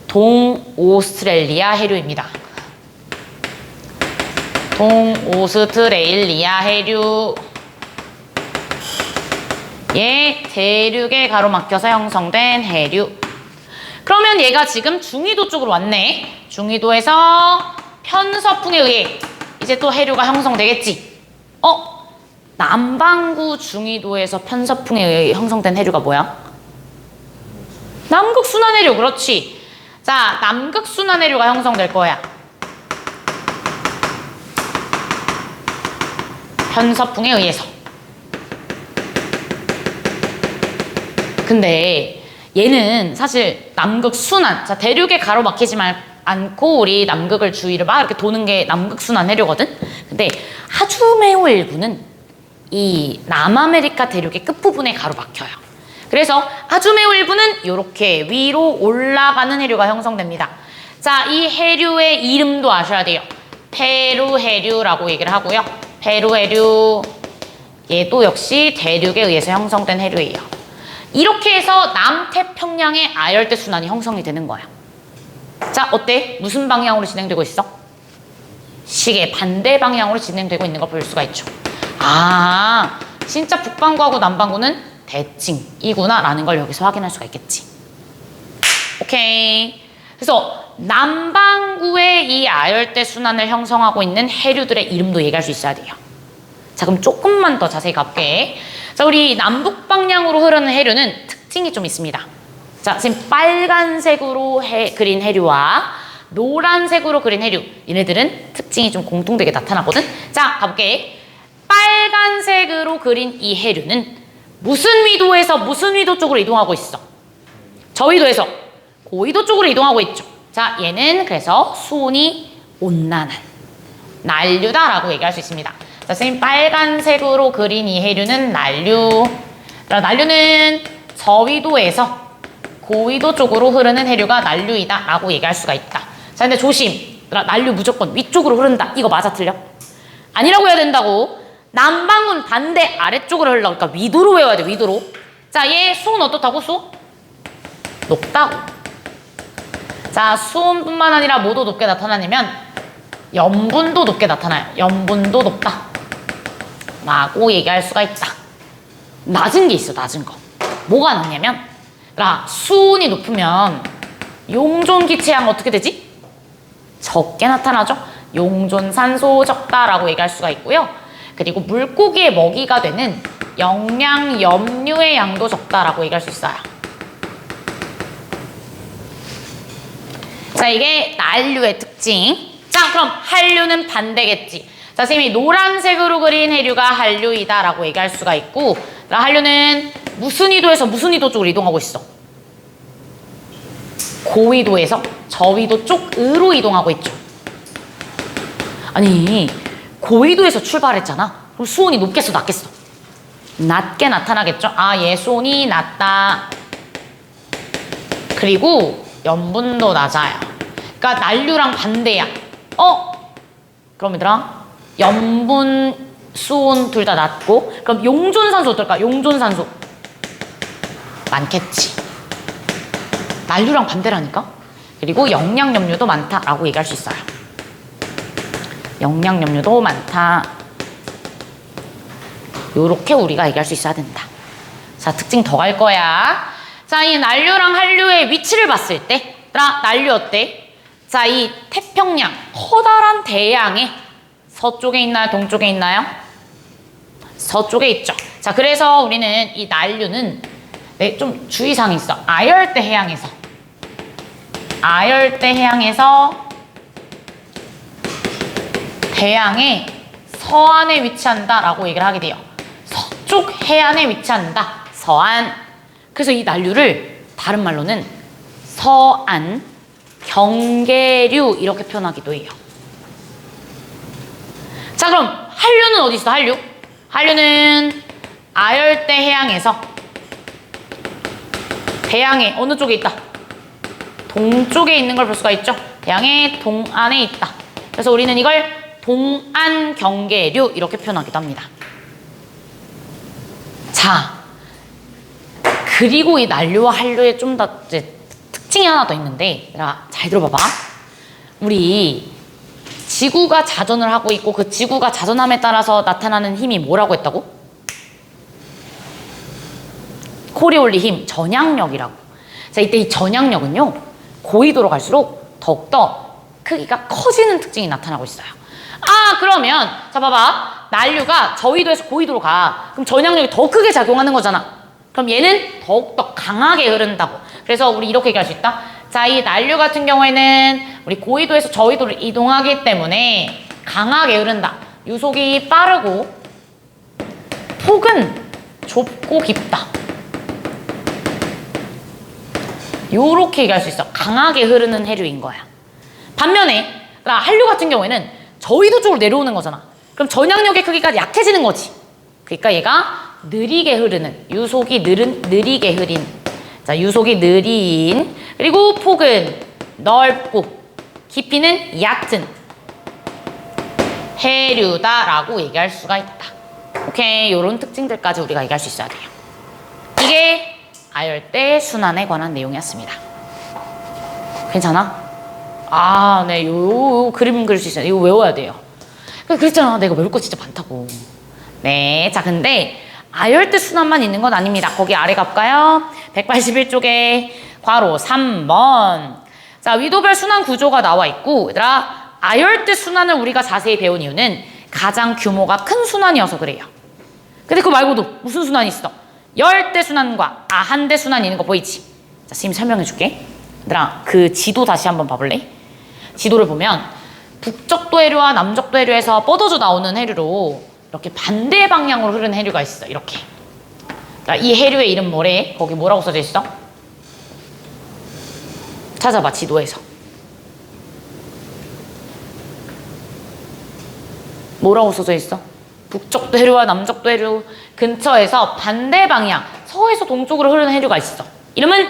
동오스트레일리아 해류입니다. 동오스트레일리아 해류. 얘 대륙에 가로막혀서 형성된 해류. 그러면 얘가 지금 중위도 쪽으로 왔네. 중위도에서 편서풍에 의해 이제 또 해류가 형성되겠지. 남반구 중위도에서 편서풍에 의해 형성된 해류가 뭐야? 남극순환해류. 그렇지. 자, 남극순환해류가 형성될 거야. 편서풍에 의해서. 근데 얘는 사실 남극순환, 자, 대륙에 가로막히지 않고 우리 남극을 주위를 막 이렇게 도는 게 남극순환 해류거든. 근데 아주 매우 일부는 이 남아메리카 대륙의 끝부분에 가로막혀요. 그래서 아주 매우 일부는 이렇게 위로 올라가는 해류가 형성됩니다. 자, 이 해류의 이름도 아셔야 돼요. 페루 해류라고 얘기를 하고요. 페루 해류. 얘도 역시 대륙에 의해서 형성된 해류예요. 이렇게 해서 남태평양의 아열대 순환이 형성이 되는 거야. 자, 어때? 무슨 방향으로 진행되고 있어? 시계 반대 방향으로 진행되고 있는 걸 볼 수가 있죠. 아, 진짜 북반구하고 남반구는 대칭이구나 라는 걸 여기서 확인할 수가 있겠지. 오케이. 그래서 남반구의 이 아열대 순환을 형성하고 있는 해류들의 이름도 얘기할 수 있어야 돼요. 자, 그럼 조금만 더 자세히 가볼게. 자, 우리 남북 방향으로 흐르는 해류는 특징이 좀 있습니다. 자, 지금 빨간색으로 그린 해류와 노란색으로 그린 해류, 얘네들은 특징이 좀 공통되게 나타나거든. 자, 가볼게. 빨간색으로 그린 이 해류는 무슨 위도에서 무슨 위도 쪽으로 이동하고 있어? 저위도에서 고위도 쪽으로 이동하고 있죠. 자, 얘는 그래서 수온이 온난한 난류다라고 얘기할 수 있습니다. 자, 선생님, 빨간색으로 그린 이 해류는 난류. 난류는 저위도에서 고위도 쪽으로 흐르는 해류가 난류이다 라고 얘기할 수가 있다. 자, 근데 조심. 난류 무조건 위쪽으로 흐른다. 이거 맞아, 틀려? 아니라고 해야 된다고. 남방은 반대 아래쪽으로 흘러. 그러니까 위도로 외워야 돼, 위도로. 자, 얘 수온 어떻다고? 수온? 높다고. 자, 수온뿐만 아니라 뭐도 높게 나타나냐면 염분도 높게 나타나요. 염분도 높다 라고 얘기할 수가 있다. 낮은 게 있어, 낮은 거. 뭐가 낮냐면 수온이 높으면 용존 기체량 어떻게 되지? 적게 나타나죠? 용존 산소 적다라고 얘기할 수가 있고요. 그리고 물고기의 먹이가 되는 영양 염류의 양도 적다라고 얘기할 수 있어요. 자, 이게 난류의 특징. 자, 그럼 한류는 반대겠지. 자, 선생님이 노란색으로 그린 해류가 한류이다라고 얘기할 수가 있고, 한류는 무슨 위도에서 무슨 위도 쪽으로 이동하고 있어? 고위도에서 저위도 쪽으로 이동하고 있죠. 아니, 고위도에서 출발했잖아. 그럼 수온이 높겠어, 낮겠어? 낮게 나타나겠죠? 아, 얘 수온이 낮다. 그리고 염분도 낮아요. 그러니까 난류랑 반대야. 그럼 얘들아, 염분, 수온 둘 다 낮고, 그럼 용존산소 어떨까? 용존산소 많겠지. 난류랑 반대라니까? 그리고 영양염류도 많다라고 얘기할 수 있어요. 영양염류도 많다. 요렇게 우리가 얘기할 수 있어야 된다. 자, 특징 더 갈 거야. 자, 이 난류랑 한류의 위치를 봤을 때, 난류 어때? 자, 이 태평양, 커다란 대양의 서쪽에 있나요? 동쪽에 있나요? 서쪽에 있죠. 자, 그래서 우리는 이 난류는 좀 주의사항이 있어. 아열대 해양에서 대양의 서안에 위치한다라고 얘기를 하게 돼요. 서쪽 해안에 위치한다. 서안. 그래서 이 난류를 다른 말로는 서안 경계류 이렇게 표현하기도 해요. 자, 그럼 한류는 어디 있어? 한류는 아열대 해양에서 대양의 어느 쪽에 있다? 동쪽에 있는 걸 볼 수가 있죠. 대양의 동안에 있다. 그래서 우리는 이걸 동안 경계류 이렇게 표현하기도 합니다. 자, 그리고 이 난류와 한류에 좀 더 특징이 하나 더 있는데, 잘 들어봐봐. 우리 지구가 자전을 하고 있고 그 지구가 자전함에 따라서 나타나는 힘이 뭐라고 했다고? 코리올리 힘, 전향력이라고. 자, 이때 이 전향력은요, 고위도로 갈수록 더욱더 크기가 커지는 특징이 나타나고 있어요. 아, 그러면 자, 봐봐. 난류가 저위도에서 고위도로 가. 그럼 전향력이 더 크게 작용하는 거잖아. 그럼 얘는 더욱더 강하게 흐른다고. 그래서 우리 이렇게 얘기할 수 있다. 자, 이 난류 같은 경우에는 우리 고위도에서 저위도로 이동하기 때문에 강하게 흐른다. 유속이 빠르고 폭은 좁고 깊다. 요렇게 얘기할 수 있어. 강하게 흐르는 해류인 거야. 반면에 한류 같은 경우에는 저위도 쪽으로 내려오는 거잖아. 그럼 전향력의 크기가 약해지는 거지. 그러니까 얘가 느리게 흐르는, 유속이 느리게 흐린, 자, 유속이 느린, 그리고 폭은 넓고 깊이는 얕은 해류다라고 얘기할 수가 있다. 오케이, 요런 특징들까지 우리가 얘기할 수 있어야 돼요. 이게 아열대 순환에 관한 내용이었습니다. 괜찮아? 아, 네, 요 그림 그릴 수 있어요. 이거 외워야 돼요. 그랬잖아, 내가 외울 거 진짜 많다고. 네, 자, 근데 아열대 순환만 있는 건 아닙니다. 거기 아래 갈까요? 181쪽에 괄호 3번. 자, 위도별 순환 구조가 나와 있고, 얘들아, 아열대 순환을 우리가 자세히 배운 이유는 가장 규모가 큰 순환이어서 그래요. 근데 그거 말고도 무슨 순환이 있어? 열대 순환과 아한대 순환이 있는 거 보이지? 자, 선생님 설명해 줄게. 얘들아, 그 지도 다시 한번 봐볼래? 지도를 보면 북적도 해류와 남적도 해류에서 뻗어져 나오는 해류로 이렇게 반대 방향으로 흐르는 해류가 있어. 이렇게. 이 해류의 이름 뭐래? 거기 뭐라고 써져 있어? 찾아봐, 지도에서. 뭐라고 써져 있어? 북적도 해류와 남적도 해류 근처에서 반대 방향, 서에서 동쪽으로 흐르는 해류가 있어. 이름은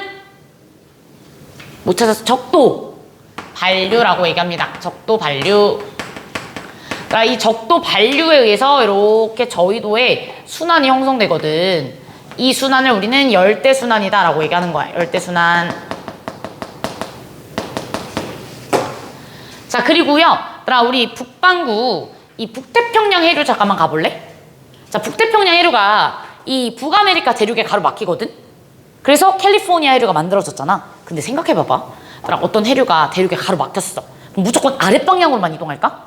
못 찾아서 적도 반류라고 얘기합니다. 적도 반류. 그러니까 이 적도 반류에 의해서 이렇게 저위도에 순환이 형성되거든. 이 순환을 우리는 열대 순환이다 라고 얘기하는 거야. 열대 순환. 자, 그리고요, 우리 북반구 이 북태평양 해류 잠깐만 가볼래? 자, 북태평양 해류가 이 북아메리카 대륙에 가로막히거든? 그래서 캘리포니아 해류가 만들어졌잖아. 근데 생각해봐봐. 어떤 해류가 대륙에 가로막혔어. 그럼 무조건 아랫방향으로만 이동할까?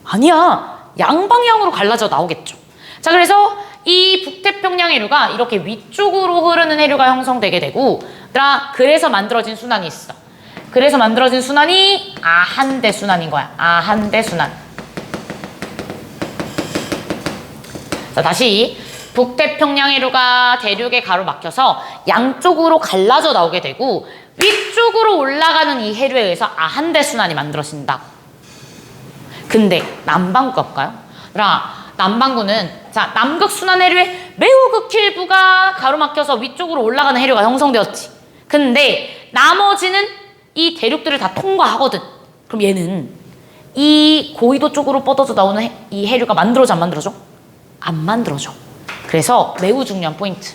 아니야. 양방향으로 갈라져 나오겠죠. 자, 그래서 이 북태평양 해류가 이렇게 위쪽으로 흐르는 해류가 형성되게 되고, 그래서 만들어진 순환이 있어. 그래서 만들어진 순환이 아한대 순환인 거야. 아한대 순환. 자, 다시 북태평양 해류가 대륙에 가로막혀서 양쪽으로 갈라져 나오게 되고 위쪽으로 올라가는 이 해류에 의해서 아한대 순환이 만들어진다. 근데 남반구가 볼까요? 남반구는 자, 남극 순환 해류의 매우 극일부가 가로막혀서 위쪽으로 올라가는 해류가 형성되었지. 근데 나머지는 이 대륙들을 다 통과하거든. 그럼 얘는 이 고위도 쪽으로 뻗어져 나오는 이 해류가 만들어져 안 만들어져? 안 만들어져. 그래서 매우 중요한 포인트.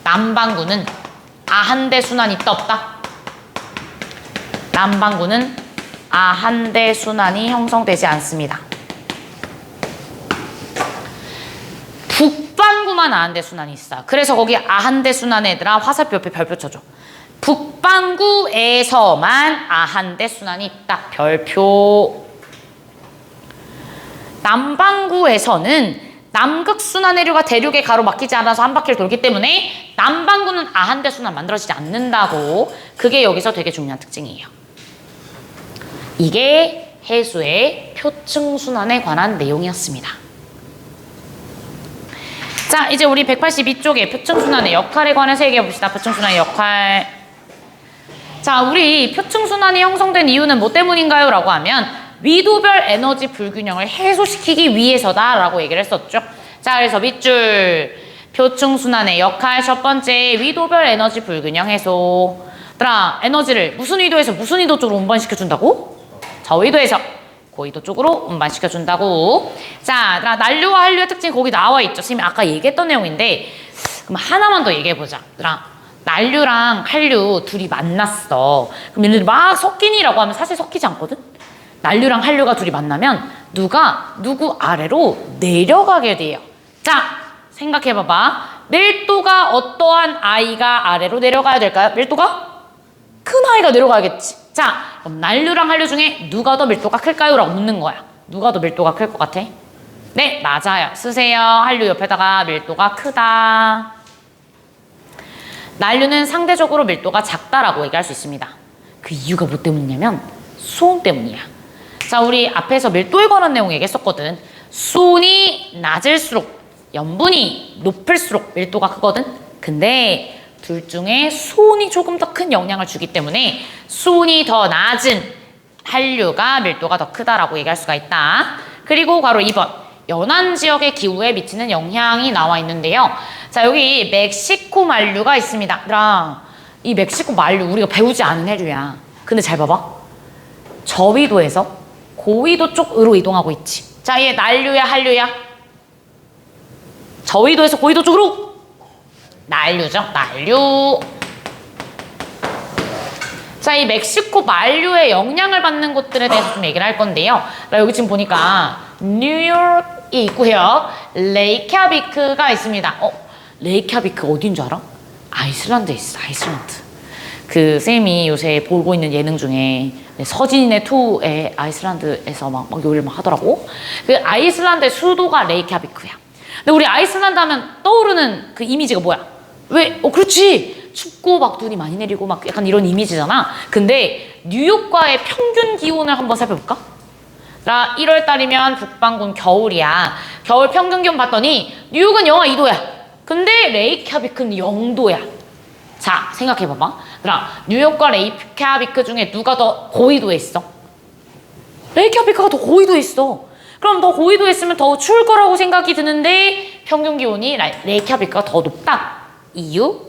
남반구는 아한대 순환이 있다 없다? 남반구는 아한대 순환이 형성되지 않습니다. 북반구만 아한대 순환이 있어. 그래서 거기 아한대 순환에 얘들아 화살표 옆에 별표 쳐줘. 북반구에서만 아한대 순환이 있다. 별표. 남반구에서는 남극 순환 해류가 대륙에 가로막히지 않아서 한 바퀴를 돌기 때문에 남반구는 아한대 순환 만들어지지 않는다고. 그게 여기서 되게 중요한 특징이에요. 이게 해수의 표층 순환에 관한 내용이었습니다. 자, 이제 우리 182쪽에 표층 순환의 역할에 관해서 얘기해 봅시다. 표층 순환의 역할. 자, 우리 표층 순환이 형성된 이유는 뭐 때문인가요? 라고 하면 위도별 에너지 불균형을 해소시키기 위해서다 라고 얘기를 했었죠. 자, 그래서 밑줄 표층 순환의 역할 첫 번째 위도별 에너지 불균형 해소. 에너지를 무슨 위도에서 무슨 위도 쪽으로 운반시켜준다고? 저위도에서 고위도 쪽으로 운반시켜준다고. 자, 난류와 한류의 특징이 거기 나와 있죠. 선생님이 아까 얘기했던 내용인데 그럼 하나만 더 얘기해보자. 난류랑 한류 둘이 만났어. 그럼 얘네들 막 섞이니라고 하면 사실 섞이지 않거든? 난류랑 한류가 둘이 만나면 누가 누구 아래로 내려가게 돼요. 자, 생각해봐봐. 밀도가 어떠한 아이가 아래로 내려가야 될까요? 밀도가? 큰 아이가 내려가야겠지. 자, 그럼 난류랑 한류 중에 누가 더 밀도가 클까요? 라고 묻는 거야. 누가 더 밀도가 클 것 같아? 네, 맞아요. 쓰세요. 한류 옆에다가 밀도가 크다. 난류는 상대적으로 밀도가 작다라고 얘기할 수 있습니다. 그 이유가 뭐 때문이냐면 수온 때문이야. 자, 우리 앞에서 밀도에 관한 내용 얘기했었거든. 수온이 낮을수록 염분이 높을수록 밀도가 크거든. 근데 둘 중에 수온이 조금 더 큰 영향을 주기 때문에 수온이 더 낮은 한류가 밀도가 더 크다라고 얘기할 수가 있다. 그리고 바로 2번 연안 지역의 기후에 미치는 영향이 나와 있는데요. 자, 여기 멕시코 만류가 있습니다. 이 멕시코 만류 우리가 배우지 않은 해류야. 근데 잘 봐봐. 저위도에서 고위도 쪽으로 이동하고 있지. 자, 얘 난류야 한류야? 저위도에서 고위도 쪽으로? 난류죠. 난류. 자, 이 멕시코 만류의 영향을 받는 곳들에 대해서 좀 얘기를 할 건데요. 여기 지금 보니까 뉴욕이 있고요. 레이캬비크가 있습니다. 레이캬비크 어딘 줄 알아? 아이슬란드에 있어. 아이슬란드. 그 쌤이 요새 보고 있는 예능 중에 서진이네 2에 아이슬란드에서 막 요리를 막 하더라고. 그 아이슬란드의 수도가 레이캬비크야. 근데 우리 아이슬란드 하면 떠오르는 그 이미지가 뭐야? 왜? 그렇지. 춥고 막 눈이 많이 내리고 막 약간 이런 이미지잖아. 근데 뉴욕과의 평균 기온을 한번 살펴볼까? 1월 달이면 북반구는 겨울이야. 겨울 평균 기온 봤더니 뉴욕은 영하 2도야. 근데 레이캬비크는 0도야. 자, 생각해봐봐. 뉴욕과 레이캬비크 중에 누가 더 고위도에 있어? 레이캬비크가 더 고위도에 있어. 그럼 더 고위도에 있으면 더 추울 거라고 생각이 드는데 평균 기온이 레이캬비크가 더 높다. 이유?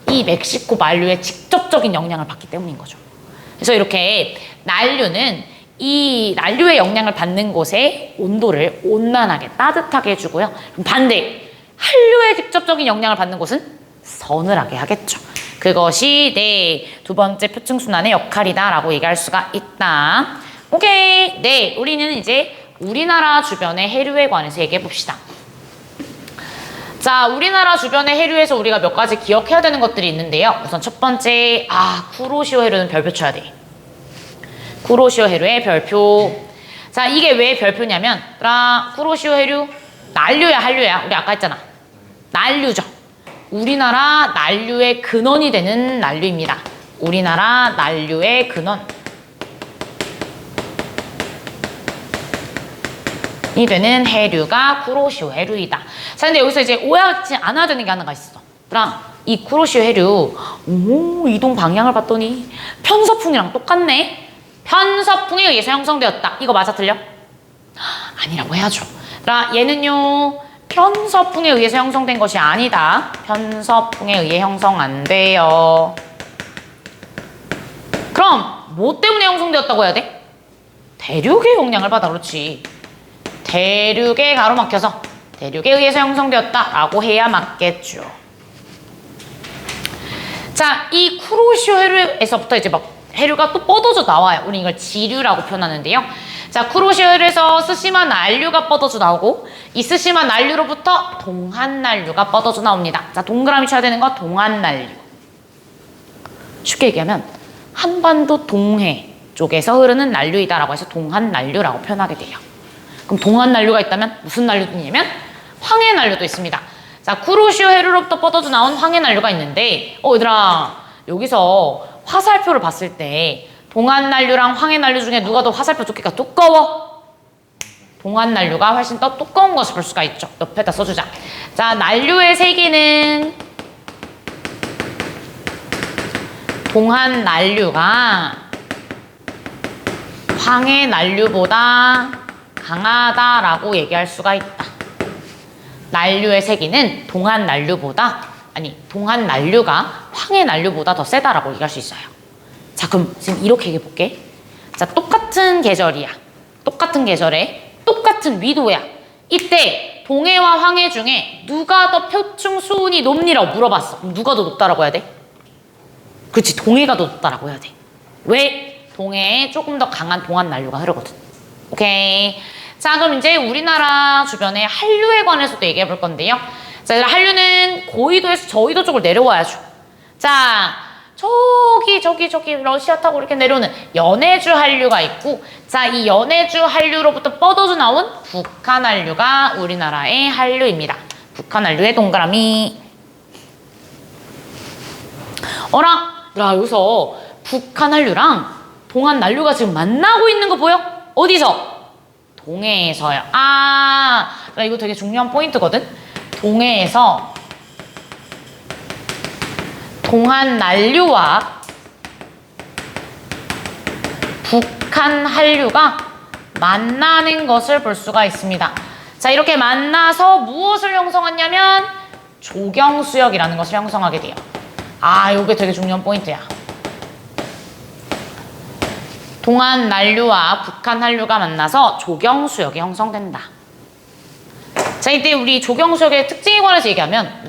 이 멕시코 만류의 직접적인 영향을 받기 때문인 거죠. 그래서 이렇게 난류는 이 난류의 영향을 받는 곳의 온도를 온난하게 따뜻하게 해주고요. 그럼 반대 한류의 직접적인 영향을 받는 곳은 서늘하게 하겠죠. 그것이 두 번째 표층순환의 역할이다 라고 얘기할 수가 있다. 오케이. 네, 우리는 이제 우리나라 주변의 해류에 관해서 얘기해 봅시다. 자, 우리나라 주변의 해류에서 우리가 몇 가지 기억해야 되는 것들이 있는데요. 우선 첫 번째, 쿠로시오 해류는 별표 쳐야 돼. 쿠로시오 해류의 별표. 자, 이게 왜 별표냐면, 쿠로시오 해류, 난류야, 한류야? 우리 아까 했잖아. 난류죠. 우리나라 난류의 근원이 되는 난류입니다. 우리나라 난류의 근원. 이 되는 해류가 쿠로시오 해류이다. 자, 근데 여기서 이제 오해하지 않아야 되는 게 하나가 있어. 이 쿠로시오 해류, 이동 방향을 봤더니 편서풍이랑 똑같네. 편서풍에 의해서 형성되었다. 이거 맞아 틀려? 아니라고 해야죠. 얘는요, 편서풍에 의해서 형성된 것이 아니다. 편서풍에 의해 형성 안 돼요. 그럼 뭐 때문에 형성되었다고 해야 돼? 대륙의 영향을 받아. 그렇지. 대륙에 가로막혀서 대륙에 의해서 형성되었다라고 해야 맞겠죠. 자, 이 쿠로시오 해류에서부터 이제 막 해류가 또 뻗어져 나와요. 우리 이걸 지류라고 표현하는데요. 자, 쿠로시오 해류에서 스시마 난류가 뻗어져 나오고, 이 스시마 난류로부터 동한 난류가 뻗어져 나옵니다. 자, 동그라미 쳐야 되는 거 동한 난류. 쉽게 얘기하면 한반도 동해 쪽에서 흐르는 난류이다라고 해서 동한 난류라고 표현하게 돼요. 그럼 동한 난류가 있다면 무슨 난류도 있냐면 황해 난류도 있습니다. 자, 쿠로시오 해류로부터 뻗어져 나온 황해 난류가 있는데, 얘들아, 여기서 화살표를 봤을 때 동한 난류랑 황해 난류 중에 누가 더 화살표 두께가 두꺼워? 동한 난류가 훨씬 더 두꺼운 것을 볼 수가 있죠. 옆에다 써주자. 자, 난류의 세기는 동한 난류가 황해 난류보다 강하다라고 얘기할 수가 있다. 난류의 세기는 동한 난류가 황해 난류보다 더 세다라고 얘기할 수 있어요. 자, 그럼 지금 이렇게 얘기해 볼게. 자, 똑같은 계절이야. 똑같은 계절에 똑같은 위도야. 이때 동해와 황해 중에 누가 더 표층 수온이 높니라고 물어봤어. 그럼 누가 더 높다라고 해야 돼? 그렇지, 동해가 더 높다라고 해야 돼. 왜? 동해에 조금 더 강한 동한 난류가 흐르거든. 오케이. 자, 그럼 이제 우리나라 주변의 한류에 관해서도 얘기해 볼 건데요. 자, 한류는 고위도에서 저위도 쪽으로 내려와야죠. 자, 저기 러시아 타고 이렇게 내려오는 연해주 한류가 있고, 자, 이 연해주 한류로부터 뻗어져 나온 북한 한류가 우리나라의 한류입니다. 북한 한류의 동그라미. 여기서 북한 한류랑 동한 난류가 지금 만나고 있는 거 보여? 어디서? 동해에서요. 이거 되게 중요한 포인트거든. 동해에서 동한 난류와 북한 한류가 만나는 것을 볼 수가 있습니다. 자, 이렇게 만나서 무엇을 형성하냐면 조경수역이라는 것을 형성하게 돼요. 이게 되게 중요한 포인트야. 동한 난류와 북한 한류가 만나서 조경수역이 형성된다. 자, 이때 우리 조경수역의 특징에 관해서 얘기하면,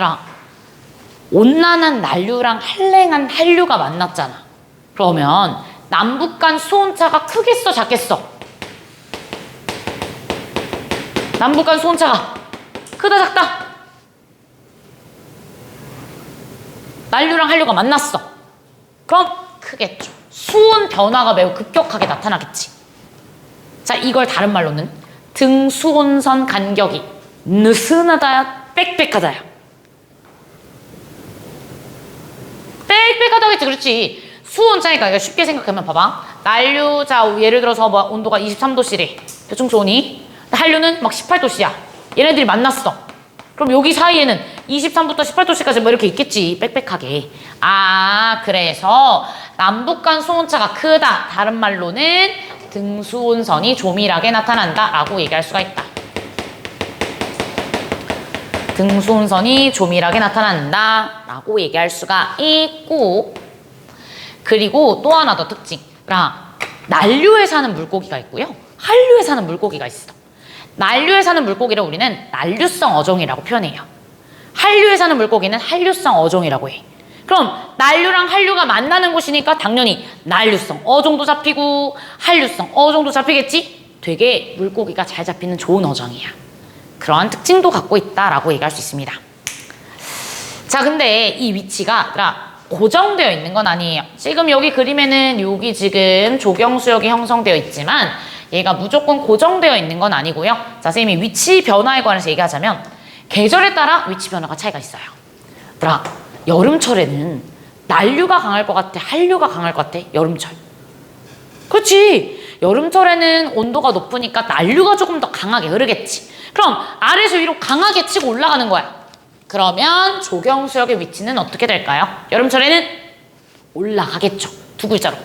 온난한 난류랑 한랭한 한류가 만났잖아. 그러면 남북 간 수온차가 크겠어, 작겠어? 남북 간 수온차가 크다, 작다? 난류랑 한류가 만났어. 그럼 크겠죠. 수온 변화가 매우 급격하게 나타나겠지. 자, 이걸 다른 말로는 등수온선 간격이 느슨하다야, 빽빽하다야? 빽빽하다겠지. 그렇지. 수온 차이가, 이거 쉽게 생각하면 봐봐. 난류, 자, 예를 들어서 온도가 23도씨래. 대충 수온이. 한류는 막 18도씨야. 얘네들이 만났어. 그럼 여기 사이에는 23부터 18도씨까지 이렇게 있겠지. 빽빽하게. 그래서 남북 간 수온차가 크다. 다른 말로는 등수온선이 조밀하게 나타난다 라고 얘기할 수가 있다. 등수온선이 조밀하게 나타난다 라고 얘기할 수가 있고, 그리고 또 하나 더 특징. 난류에 사는 물고기가 있고요, 한류에 사는 물고기가 있어. 난류에 사는 물고기를 우리는 난류성 어종이라고 표현해요. 한류에 사는 물고기는 한류성 어종이라고 해. 그럼 난류랑 한류가 만나는 곳이니까 당연히 난류성 어종도 잡히고 한류성 어종도 잡히겠지? 되게 물고기가 잘 잡히는 좋은 어종이야. 그러한 특징도 갖고 있다라고 얘기할 수 있습니다. 자, 근데 이 위치가 고정되어 있는 건 아니에요. 지금 여기 그림에는 여기 지금 조경수역이 형성되어 있지만 얘가 무조건 고정되어 있는 건 아니고요. 자, 선생님이 위치 변화에 관해서 얘기하자면 계절에 따라 위치 변화가 차이가 있어요. 여름철에는 난류가 강할 것 같아? 한류가 강할 것 같아? 여름철. 그렇지. 여름철에는 온도가 높으니까 난류가 조금 더 강하게 흐르겠지. 그럼 아래에서 위로 강하게 치고 올라가는 거야. 그러면 조경수역의 위치는 어떻게 될까요? 여름철에는 올라가겠죠. 두 글자로.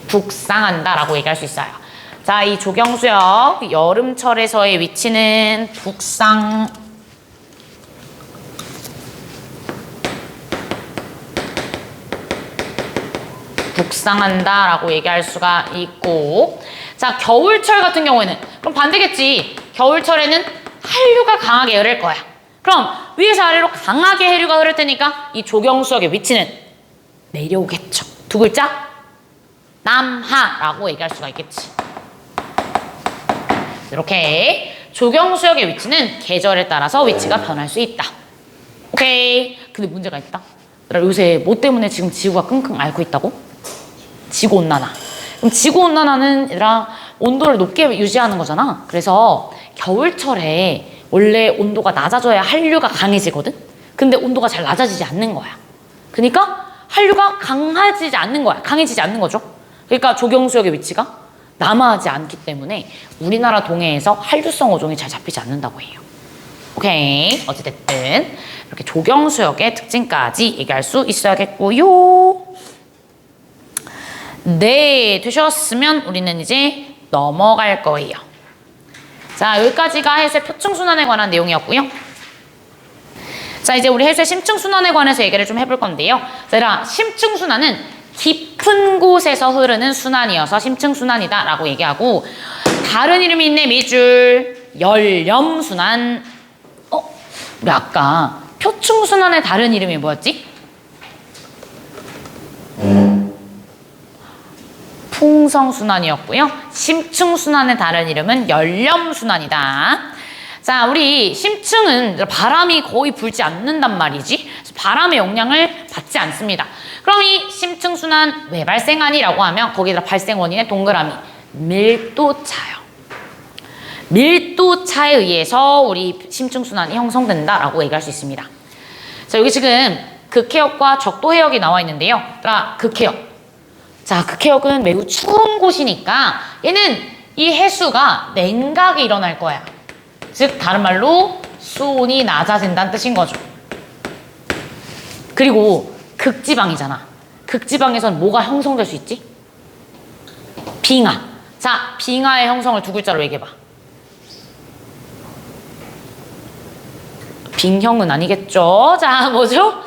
북상한다라고 얘기할 수 있어요. 자, 이 조경수역 여름철에서의 위치는 북상한다라고 얘기할 수가 있고, 자, 겨울철 같은 경우에는 그럼 반대겠지. 겨울철에는 한류가 강하게 흐를 거야. 그럼 위에서 아래로 강하게 해류가 흐를 테니까 이 조경수역의 위치는 내려오겠죠. 두 글자 남하라고 얘기할 수가 있겠지. 이렇게 조경수역의 위치는 계절에 따라서 위치가 변할 수 있다. 오케이. 근데 문제가 있다. 요새 뭐 때문에 지금 지구가 끙끙 앓고 있다고? 지구온난화. 그럼 지구온난화는 얘들아 온도를 높게 유지하는 거잖아. 그래서 겨울철에 원래 온도가 낮아져야 한류가 강해지거든? 근데 온도가 잘 낮아지지 않는 거야. 그러니까 한류가 강해지지 않는 거야. 강해지지 않는 거죠. 그러니까 조경수역의 위치가 남하하지 않기 때문에 우리나라 동해에서 한류성 어종이 잘 잡히지 않는다고 해요. 오케이. 어찌됐든 이렇게 조경수역의 특징까지 얘기할 수 있어야겠고요. 네, 되셨으면 우리는 이제 넘어갈 거예요. 자, 여기까지가 해수의 표층순환에 관한 내용이었고요. 자, 이제 우리 해수의 심층순환에 관해서 얘기를 좀 해볼 건데요. 자, 심층순환은 깊은 곳에서 흐르는 순환이어서 심층순환이다 라고 얘기하고, 다른 이름이 있네. 밑줄 열염순환. 우리 아까 표층순환의 다른 이름이 뭐였지? 풍성순환이었고요. 심층순환의 다른 이름은 열염순환이다. 자, 우리 심층은 바람이 거의 불지 않는단 말이지. 바람의 영향을 받지 않습니다. 그럼 이 심층순환 왜 발생하니라고 하면 거기다 발생 원인의 동그라미 밀도차요. 밀도차에 의해서 우리 심층순환이 형성된다라고 얘기할 수 있습니다. 자, 여기 지금 극해역과 적도해역이 나와 있는데요. 극해역. 자, 극해역은 매우 추운 곳이니까 얘는 이 해수가 냉각이 일어날 거야. 즉 다른 말로 수온이 낮아진다는 뜻인 거죠. 그리고 극지방이잖아. 극지방에선 뭐가 형성될 수 있지? 빙하. 자, 빙하의 형성을 두 글자로 얘기해봐. 빙형은 아니겠죠? 자, 뭐죠?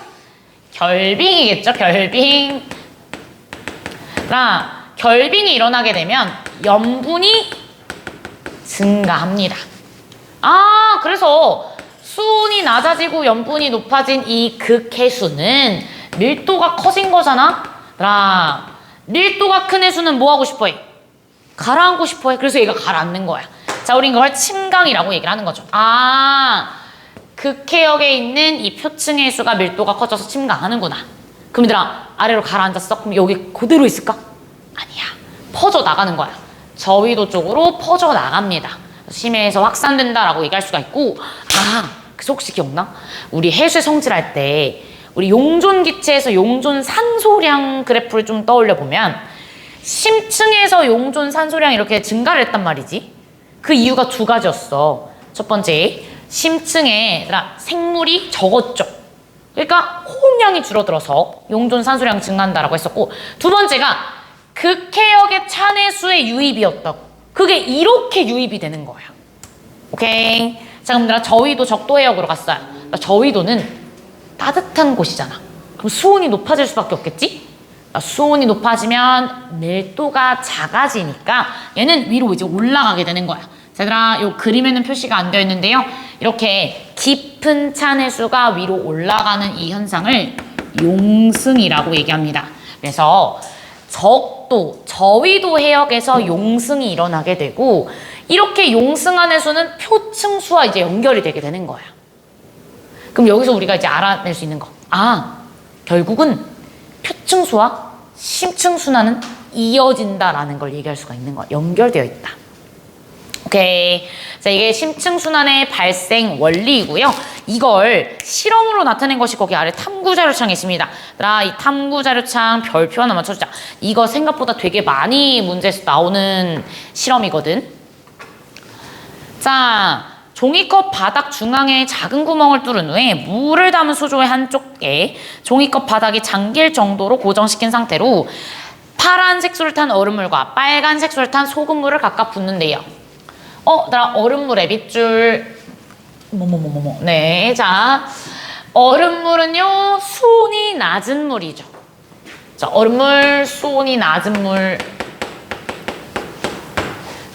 결빙이겠죠? 결빙. 결빙이 일어나게 되면 염분이 증가합니다. 그래서 수온이 낮아지고 염분이 높아진 이 극해수는 밀도가 커진 거잖아? 밀도가 큰 해수는 뭐 하고 싶어 해? 가라앉고 싶어 해. 그래서 얘가 가라앉는 거야. 자, 우린 그걸 침강이라고 얘기를 하는 거죠. 극해역에 있는 이 표층 해수가 밀도가 커져서 침강하는구나. 그럼 얘들아, 아래로 가라앉았어? 그럼 여기 그대로 있을까? 아니야. 퍼져 나가는 거야. 저위도 쪽으로 퍼져 나갑니다. 심해에서 확산된다라고 얘기할 수가 있고, 그래서 혹시 기억나? 우리 해수에 성질할 때 우리 용존 기체에서 용존 산소량 그래프를 좀 떠올려 보면 심층에서 용존 산소량이 이렇게 증가를 했단 말이지. 그 이유가 두 가지였어. 첫 번째, 심층에 생물이 적었죠. 그러니까 호흡량이 줄어들어서 용존 산소량 증가한다라고 했었고, 두 번째가 극해역의 찬해수의 유입이었다고. 그게 이렇게 유입이 되는 거야. 오케이. 자, 그럼 저위도 적도해역으로 갔어요. 저위도는 따뜻한 곳이잖아. 그럼 수온이 높아질 수밖에 없겠지? 수온이 높아지면 밀도가 작아지니까 얘는 위로 이제 올라가게 되는 거야. 자, 얘들아, 요 그림에는 표시가 안 되어 있는데요. 이렇게 깊은 찬해수가 위로 올라가는 이 현상을 용승이라고 얘기합니다. 그래서 적도, 저위도 해역에서 용승이 일어나게 되고, 이렇게 용승한 해수는 표층수와 이제 연결이 되게 되는 거야. 그럼 여기서 우리가 이제 알아낼 수 있는 거. 아, 결국은 표층수와 심층순환은 이어진다라는 걸 얘기할 수가 있는 거야. 연결되어 있다. 오케이. 자, 이게 심층순환의 발생 원리이고요. 이걸 실험으로 나타낸 것이 거기 아래 탐구자료창에 있습니다. 이 탐구자료창 별표 하나 맞춰주자. 이거 생각보다 되게 많이 문제에서 나오는 실험이거든. 자, 종이컵 바닥 중앙에 작은 구멍을 뚫은 후에 물을 담은 수조의 한쪽에 종이컵 바닥이 잠길 정도로 고정시킨 상태로 파란색 수를 얼음물과 빨간색 수를 소금물을 각각 붓는데요. 얼음물에 밑줄 네, 자, 얼음물은요 수온이 낮은 물이죠. 자, 얼음물 수온이 낮은 물.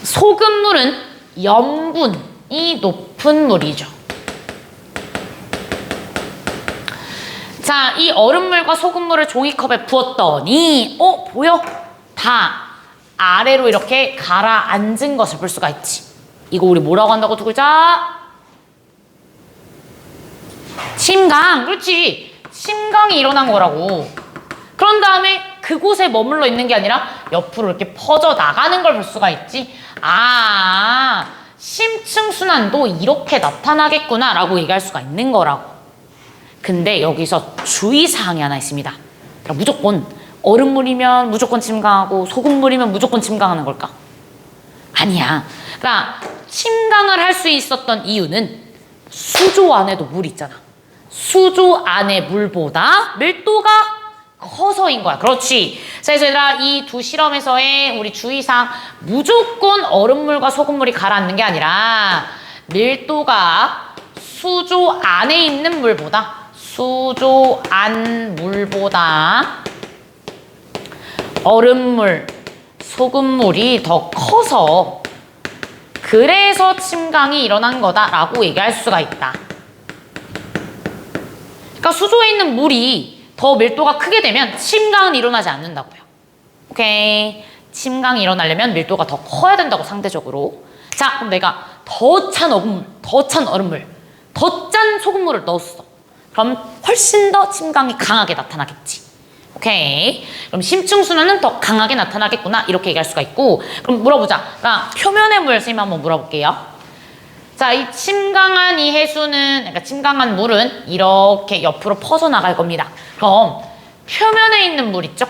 소금물은 염분이 높은 물이죠. 자, 이 얼음물과 소금물을 종이컵에 부었더니 보여? 다 아래로 이렇게 가라앉은 것을 볼 수가 있지. 이거 우리 뭐라고 한다고 두 글자? 침강. 그렇지. 침강이 일어난 거라고. 그런 다음에 그곳에 머물러 있는 게 아니라 옆으로 이렇게 퍼져 나가는 걸 볼 수가 있지. 아, 심층순환도 이렇게 나타나겠구나 라고 얘기할 수가 있는 거라고. 근데 여기서 주의사항이 하나 있습니다. 그러니까 무조건 얼음물이면 무조건 침강하고 소금물이면 무조건 침강하는 걸까? 아니야. 그러니까 침강을 할 수 있었던 이유는 수조 안에도 물이 있잖아. 수조 안의 물보다 밀도가 커서인 거야. 그렇지. 자, 그래서 얘들아, 이 두 실험에서의 우리 주의사항, 무조건 얼음물과 소금물이 가라앉는 게 아니라 밀도가 수조 안에 있는 물보다 수조 안 물보다 얼음물, 소금물이 더 커서 그래서 침강이 일어난 거다라고 얘기할 수가 있다. 그러니까 수조에 있는 물이 더 밀도가 크게 되면 침강은 일어나지 않는다고요. 오케이. 침강이 일어나려면 밀도가 더 커야 된다고 상대적으로. 자, 그럼 내가 더 찬 얼음물, 더 찬 얼음물, 더 짠 소금물을 넣었어. 그럼 훨씬 더 침강이 강하게 나타나겠지. 오케이. 그럼 심층순환은 더 강하게 나타나겠구나. 이렇게 얘기할 수가 있고. 그럼 물어보자. 그러니까 표면의 물 선생님 한번 물어볼게요. 자, 이 침강한 이 해수는, 그러니까 침강한 물은 이렇게 옆으로 퍼져 나갈 겁니다. 그럼 표면에 있는 물 있죠?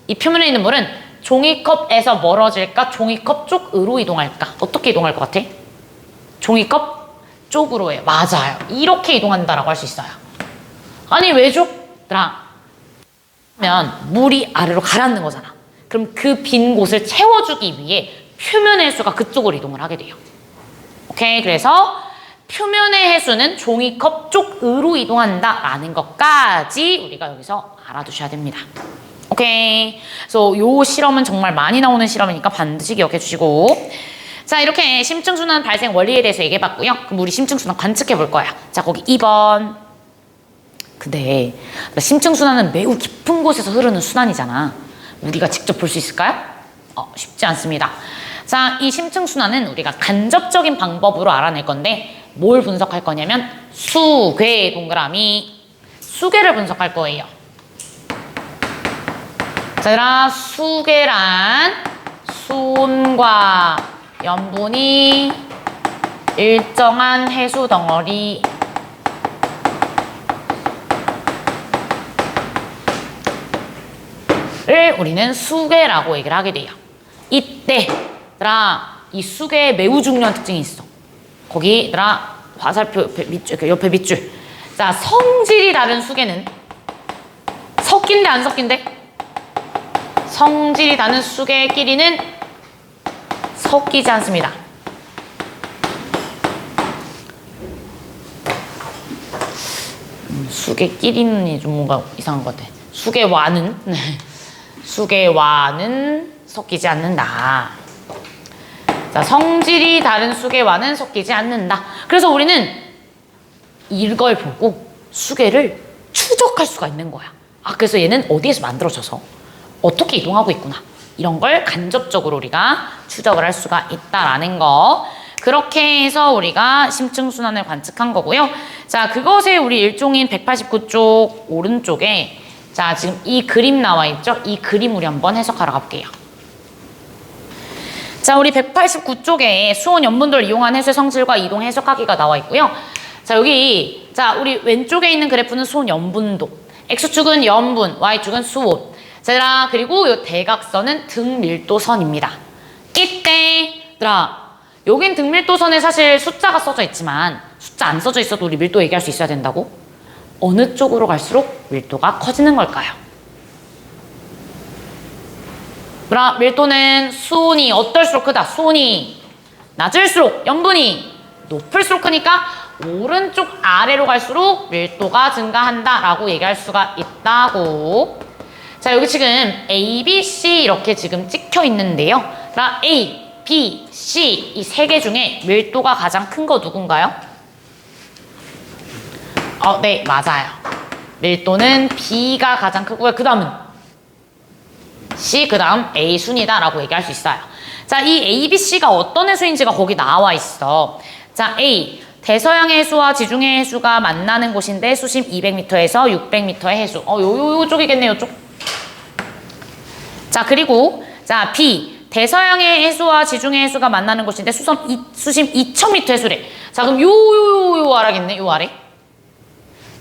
이 표면에 있는 물은 종이컵에서 멀어질까? 종이컵 쪽으로 이동할까? 어떻게 이동할 것 같아? 종이컵 쪽으로 해요. 맞아요. 이렇게 이동한다라고 할 수 있어요. 아니, 왜죠? 면 물이 아래로 가라앉는 거잖아. 그럼 그 빈 곳을 채워주기 위해 표면의 해수가 그쪽으로 이동을 하게 돼요. 오케이. 그래서 표면의 해수는 종이컵 쪽으로 이동한다라는 것까지 우리가 여기서 알아두셔야 됩니다. 오케이. 그래서 요 실험은 정말 많이 나오는 실험이니까 반드시 기억해 주시고. 자, 이렇게 심층순환 발생 원리에 대해서 얘기해봤고요. 그럼 우리 심층순환 관측해 볼 거야. 자, 거기 2번. 근데 심층순환은 매우 깊은 곳에서 흐르는 순환이잖아. 우리가 직접 볼 수 있을까요? 쉽지 않습니다. 자, 이 심층순환은 우리가 간접적인 방법으로 알아낼 건데 뭘 분석할 거냐면 수괴 동그라미, 수괴를 분석할 거예요. 자, 얘들아, 수괴란 수온과 염분이 일정한 해수 덩어리 를 우리는 수괴라고 얘기를 하게 돼요. 이때 얘들아, 이 수괴에 매우 중요한 특징이 있어. 거기 얘들아, 화살표 옆에 밑줄. 자, 성질이 다른 수괴는 섞인데 안 섞인데? 성질이 다른 수괴끼리는 섞이지 않습니다. 수괴끼리는 좀 뭔가 이상한 것 같아. 수괴와는 수괴와는 섞이지 않는다. 자, 성질이 다른 수괴와는 섞이지 않는다. 그래서 우리는 이걸 보고 수괴를 추적할 수가 있는 거야. 아, 그래서 얘는 어디에서 만들어져서 어떻게 이동하고 있구나. 이런 걸 간접적으로 우리가 추적을 할 수가 있다라는 거. 그렇게 해서 우리가 심층순환을 관측한 거고요. 자, 그것의 우리 일종인 189쪽 오른쪽에 자, 지금 이 그림 나와 있죠? 이 그림 우리 한번 해석하러 가볼게요. 자, 우리 189쪽에 수온 염분도를 이용한 해수의 성질과 이동 해석하기가 나와 있고요. 자, 여기 자, 우리 왼쪽에 있는 그래프는 수온 염분도, X축은 염분, Y축은 수온. 자, 그리고 이 대각선은 등밀도선입니다. 이때들아, 여긴 등밀도선에 사실 숫자가 써져 있지만 숫자 안 써져 있어도 우리 밀도 얘기할 수 있어야 된다고? 어느 쪽으로 갈수록 밀도가 커지는 걸까요? 밀도는 수온이 어떨수록 크다. 수온이 낮을수록 염분이 높을수록 크니까 오른쪽 아래로 갈수록 밀도가 증가한다 라고 얘기할 수가 있다고. 자, 여기 지금 A, B, C 이렇게 지금 찍혀 있는데요. A, B, C 이 세 개 중에 밀도가 가장 큰 거 누군가요? 네, 맞아요. 밀도는 B가 가장 크고요. 그 다음은 C, 그 다음 A 순이다 라고 얘기할 수 있어요. 자, 이 A, B, C가 어떤 해수인지가 거기 나와 있어. 자, A, 대서양 해수와 지중해 해수가 만나는 곳인데 수심 200m에서 600m의 해수. 요쪽이겠네요, 요쪽. 자, 그리고 자, B, 대서양의 해수와 지중해 해수가 만나는 곳인데 수심 2000m 해수래. 자, 그럼 요 아래겠네, 요 아래.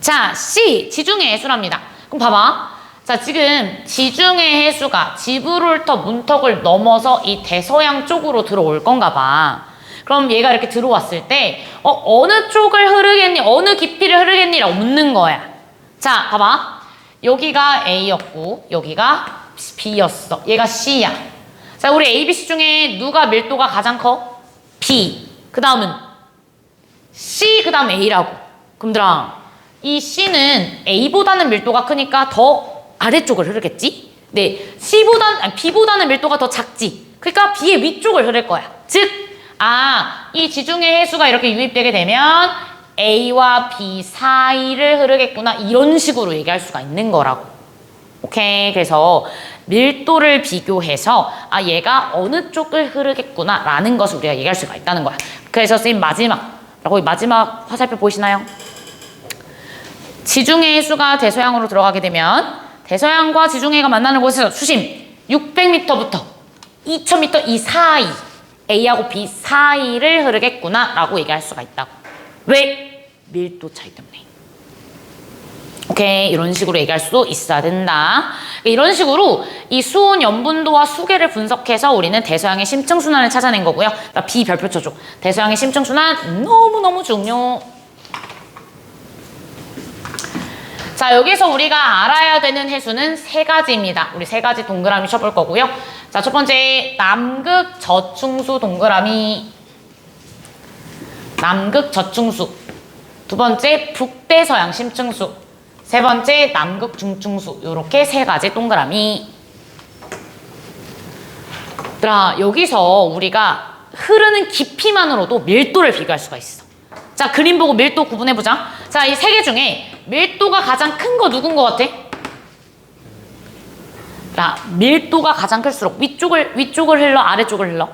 자, C, 지중해 해수랍니다. 그럼 봐봐. 자, 지금 지중해 해수가 지브롤터 문턱을 넘어서 이 대서양 쪽으로 들어올 건가 봐. 그럼 얘가 이렇게 들어왔을 때 어느 쪽을 흐르겠니? 어느 깊이를 흐르겠니? 라고 묻는 거야. 자, 봐봐. 여기가 A였고 여기가 B였어. 얘가 C야. 자, 우리 A, B, C 중에 누가 밀도가 가장 커? B. 그 다음은 C, 그 다음 A라고. 그럼들아, 이 C는 A보다는 밀도가 크니까 더 아래쪽을 흐르겠지? 네, B보다는 밀도가 더 작지? 그러니까 B의 위쪽을 흐를 거야. 즉, 이 지중해 해수가 이렇게 유입되게 되면 A와 B 사이를 흐르겠구나. 이런 식으로 얘기할 수가 있는 거라고. 오케이. 그래서 밀도를 비교해서 얘가 어느 쪽을 흐르겠구나 라는 것을 우리가 얘기할 수가 있다는 거야. 그래서 선생님 마지막 화살표 보이시나요? 지중해 해수가 대서양으로 들어가게 되면 대서양과 지중해가 만나는 곳에서 수심 600m부터 2000m 이 사이, A하고 B 사이를 흐르겠구나 라고 얘기할 수가 있다고. 왜? 밀도 차이 때문에. 오케이. 이런 식으로 얘기할 수도 있어야 된다. 이런 식으로 이 수온 염분도와 수계를 분석해서 우리는 대서양의 심층순환을 찾아낸 거고요. B 별표 쳐줘. 대서양의 심층순환 너무너무 중요. 자, 여기서 우리가 알아야 되는 해수는 세 가지입니다. 우리 세 가지 동그라미 쳐볼 거고요. 자, 첫 번째 남극 저충수 동그라미. 남극 저충수. 두 번째 북대서양 심층수. 세 번째 남극 중충수. 이렇게 세 가지 동그라미. 여기서 우리가 흐르는 깊이만으로도 밀도를 비교할 수가 있어. 자, 그림 보고 밀도 구분해보자. 자, 이 세 개 중에 밀도가 가장 큰 거 누군 거 같아? 밀도가 가장 클수록 위쪽을 흘러? 아래쪽을 흘러?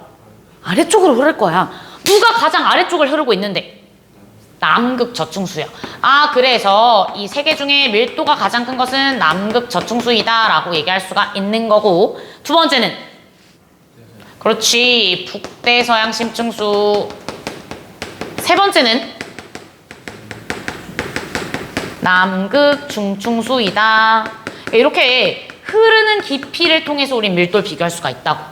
아래쪽으로 흐를 거야. 누가 가장 아래쪽을 흐르고 있는데? 남극 저충수야. 그래서 이 세 개 중에 밀도가 가장 큰 것은 남극 저충수이다 라고 얘기할 수가 있는 거고, 두 번째는 그렇지, 북대서양 심층수. 세 번째는 남극 중충수이다. 이렇게 흐르는 깊이를 통해서 우리 밀도를 비교할 수가 있다고.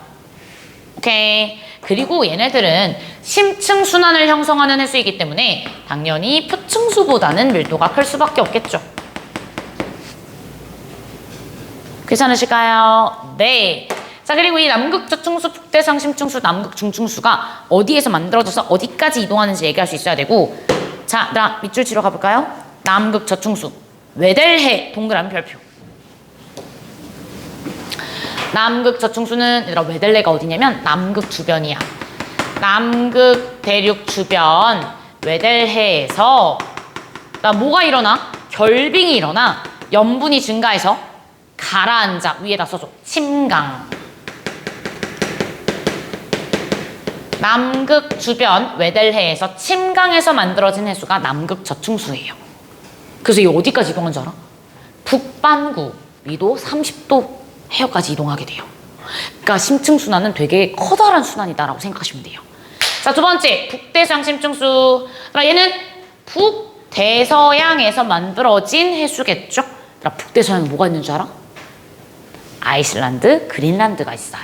오케이. 그리고 얘네들은 심층순환을 형성하는 해수이기 때문에 당연히 표층수보다는 밀도가 클 수밖에 없겠죠. 괜찮으실까요? 네. 자, 그리고 이 남극 저충수, 북대서양 심층수, 남극 중충수가 어디에서 만들어져서 어디까지 이동하는지 얘기할 수 있어야 되고, 자, 밑줄 치러 가볼까요? 남극 저충수, 웨델해 동그라미 별표. 남극 저충수는 얘들아 웨델레가 어디냐면 남극 주변이야. 남극 대륙 주변 웨델해에서 뭐가 일어나? 결빙이 일어나 염분이 증가해서 가라앉아. 위에다 써줘. 침강. 남극 주변 외델해에서 침강에서 만들어진 해수가 남극 저층수예요. 그래서 이 어디까지 이동한 줄 알아? 북반구 위도 30도 해역까지 이동하게 돼요. 그러니까 심층순환은 되게 커다란 순환이다라고 생각하시면 돼요. 자, 두 번째 북대서양 심층수. 얘는 북대서양에서 만들어진 해수겠죠. 북대서양에 뭐가 있는 줄 알아? 아이슬란드, 그린란드가 있어요.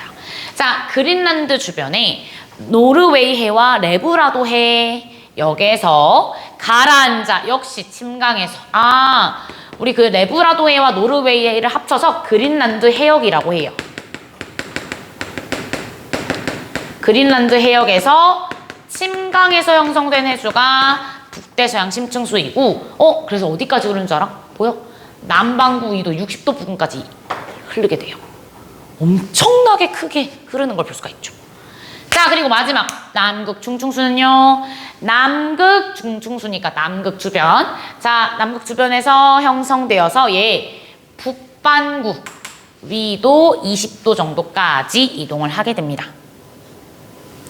자, 그린란드 주변에 노르웨이해와 레브라도해 여기에서 가라앉아 역시 침강에서 우리 그 레브라도해와 노르웨이해를 합쳐서 그린란드 해역이라고 해요. 그린란드 해역에서 침강에서 형성된 해수가 북대서양 심층수이고 그래서 어디까지 흐르는 줄 알아? 보여? 남반구 위도 60도 부근까지 흐르게 돼요. 엄청나게 크게 흐르는 걸 볼 수가 있죠. 자, 그리고 마지막 남극 중층수는요. 남극 중층수니까 남극 주변. 자, 남극 주변에서 형성되어서 얘 북반구 위도 20도 정도까지 이동을 하게 됩니다.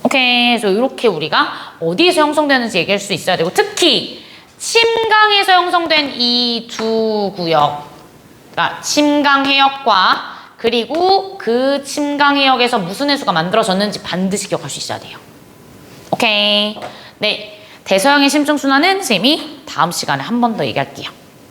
오케이. 그래서 이렇게 우리가 어디에서 형성되는지 얘기할 수 있어야 되고, 특히 침강에서 형성된 이 두 구역, 그러니까 침강 해역과 그리고 그 침강 해역에서 무슨 해수가 만들어졌는지 반드시 기억할 수 있어야 돼요. 오케이. 네. 대서양의 심층순환은 쌤이 다음 시간에 한 번 더 얘기할게요.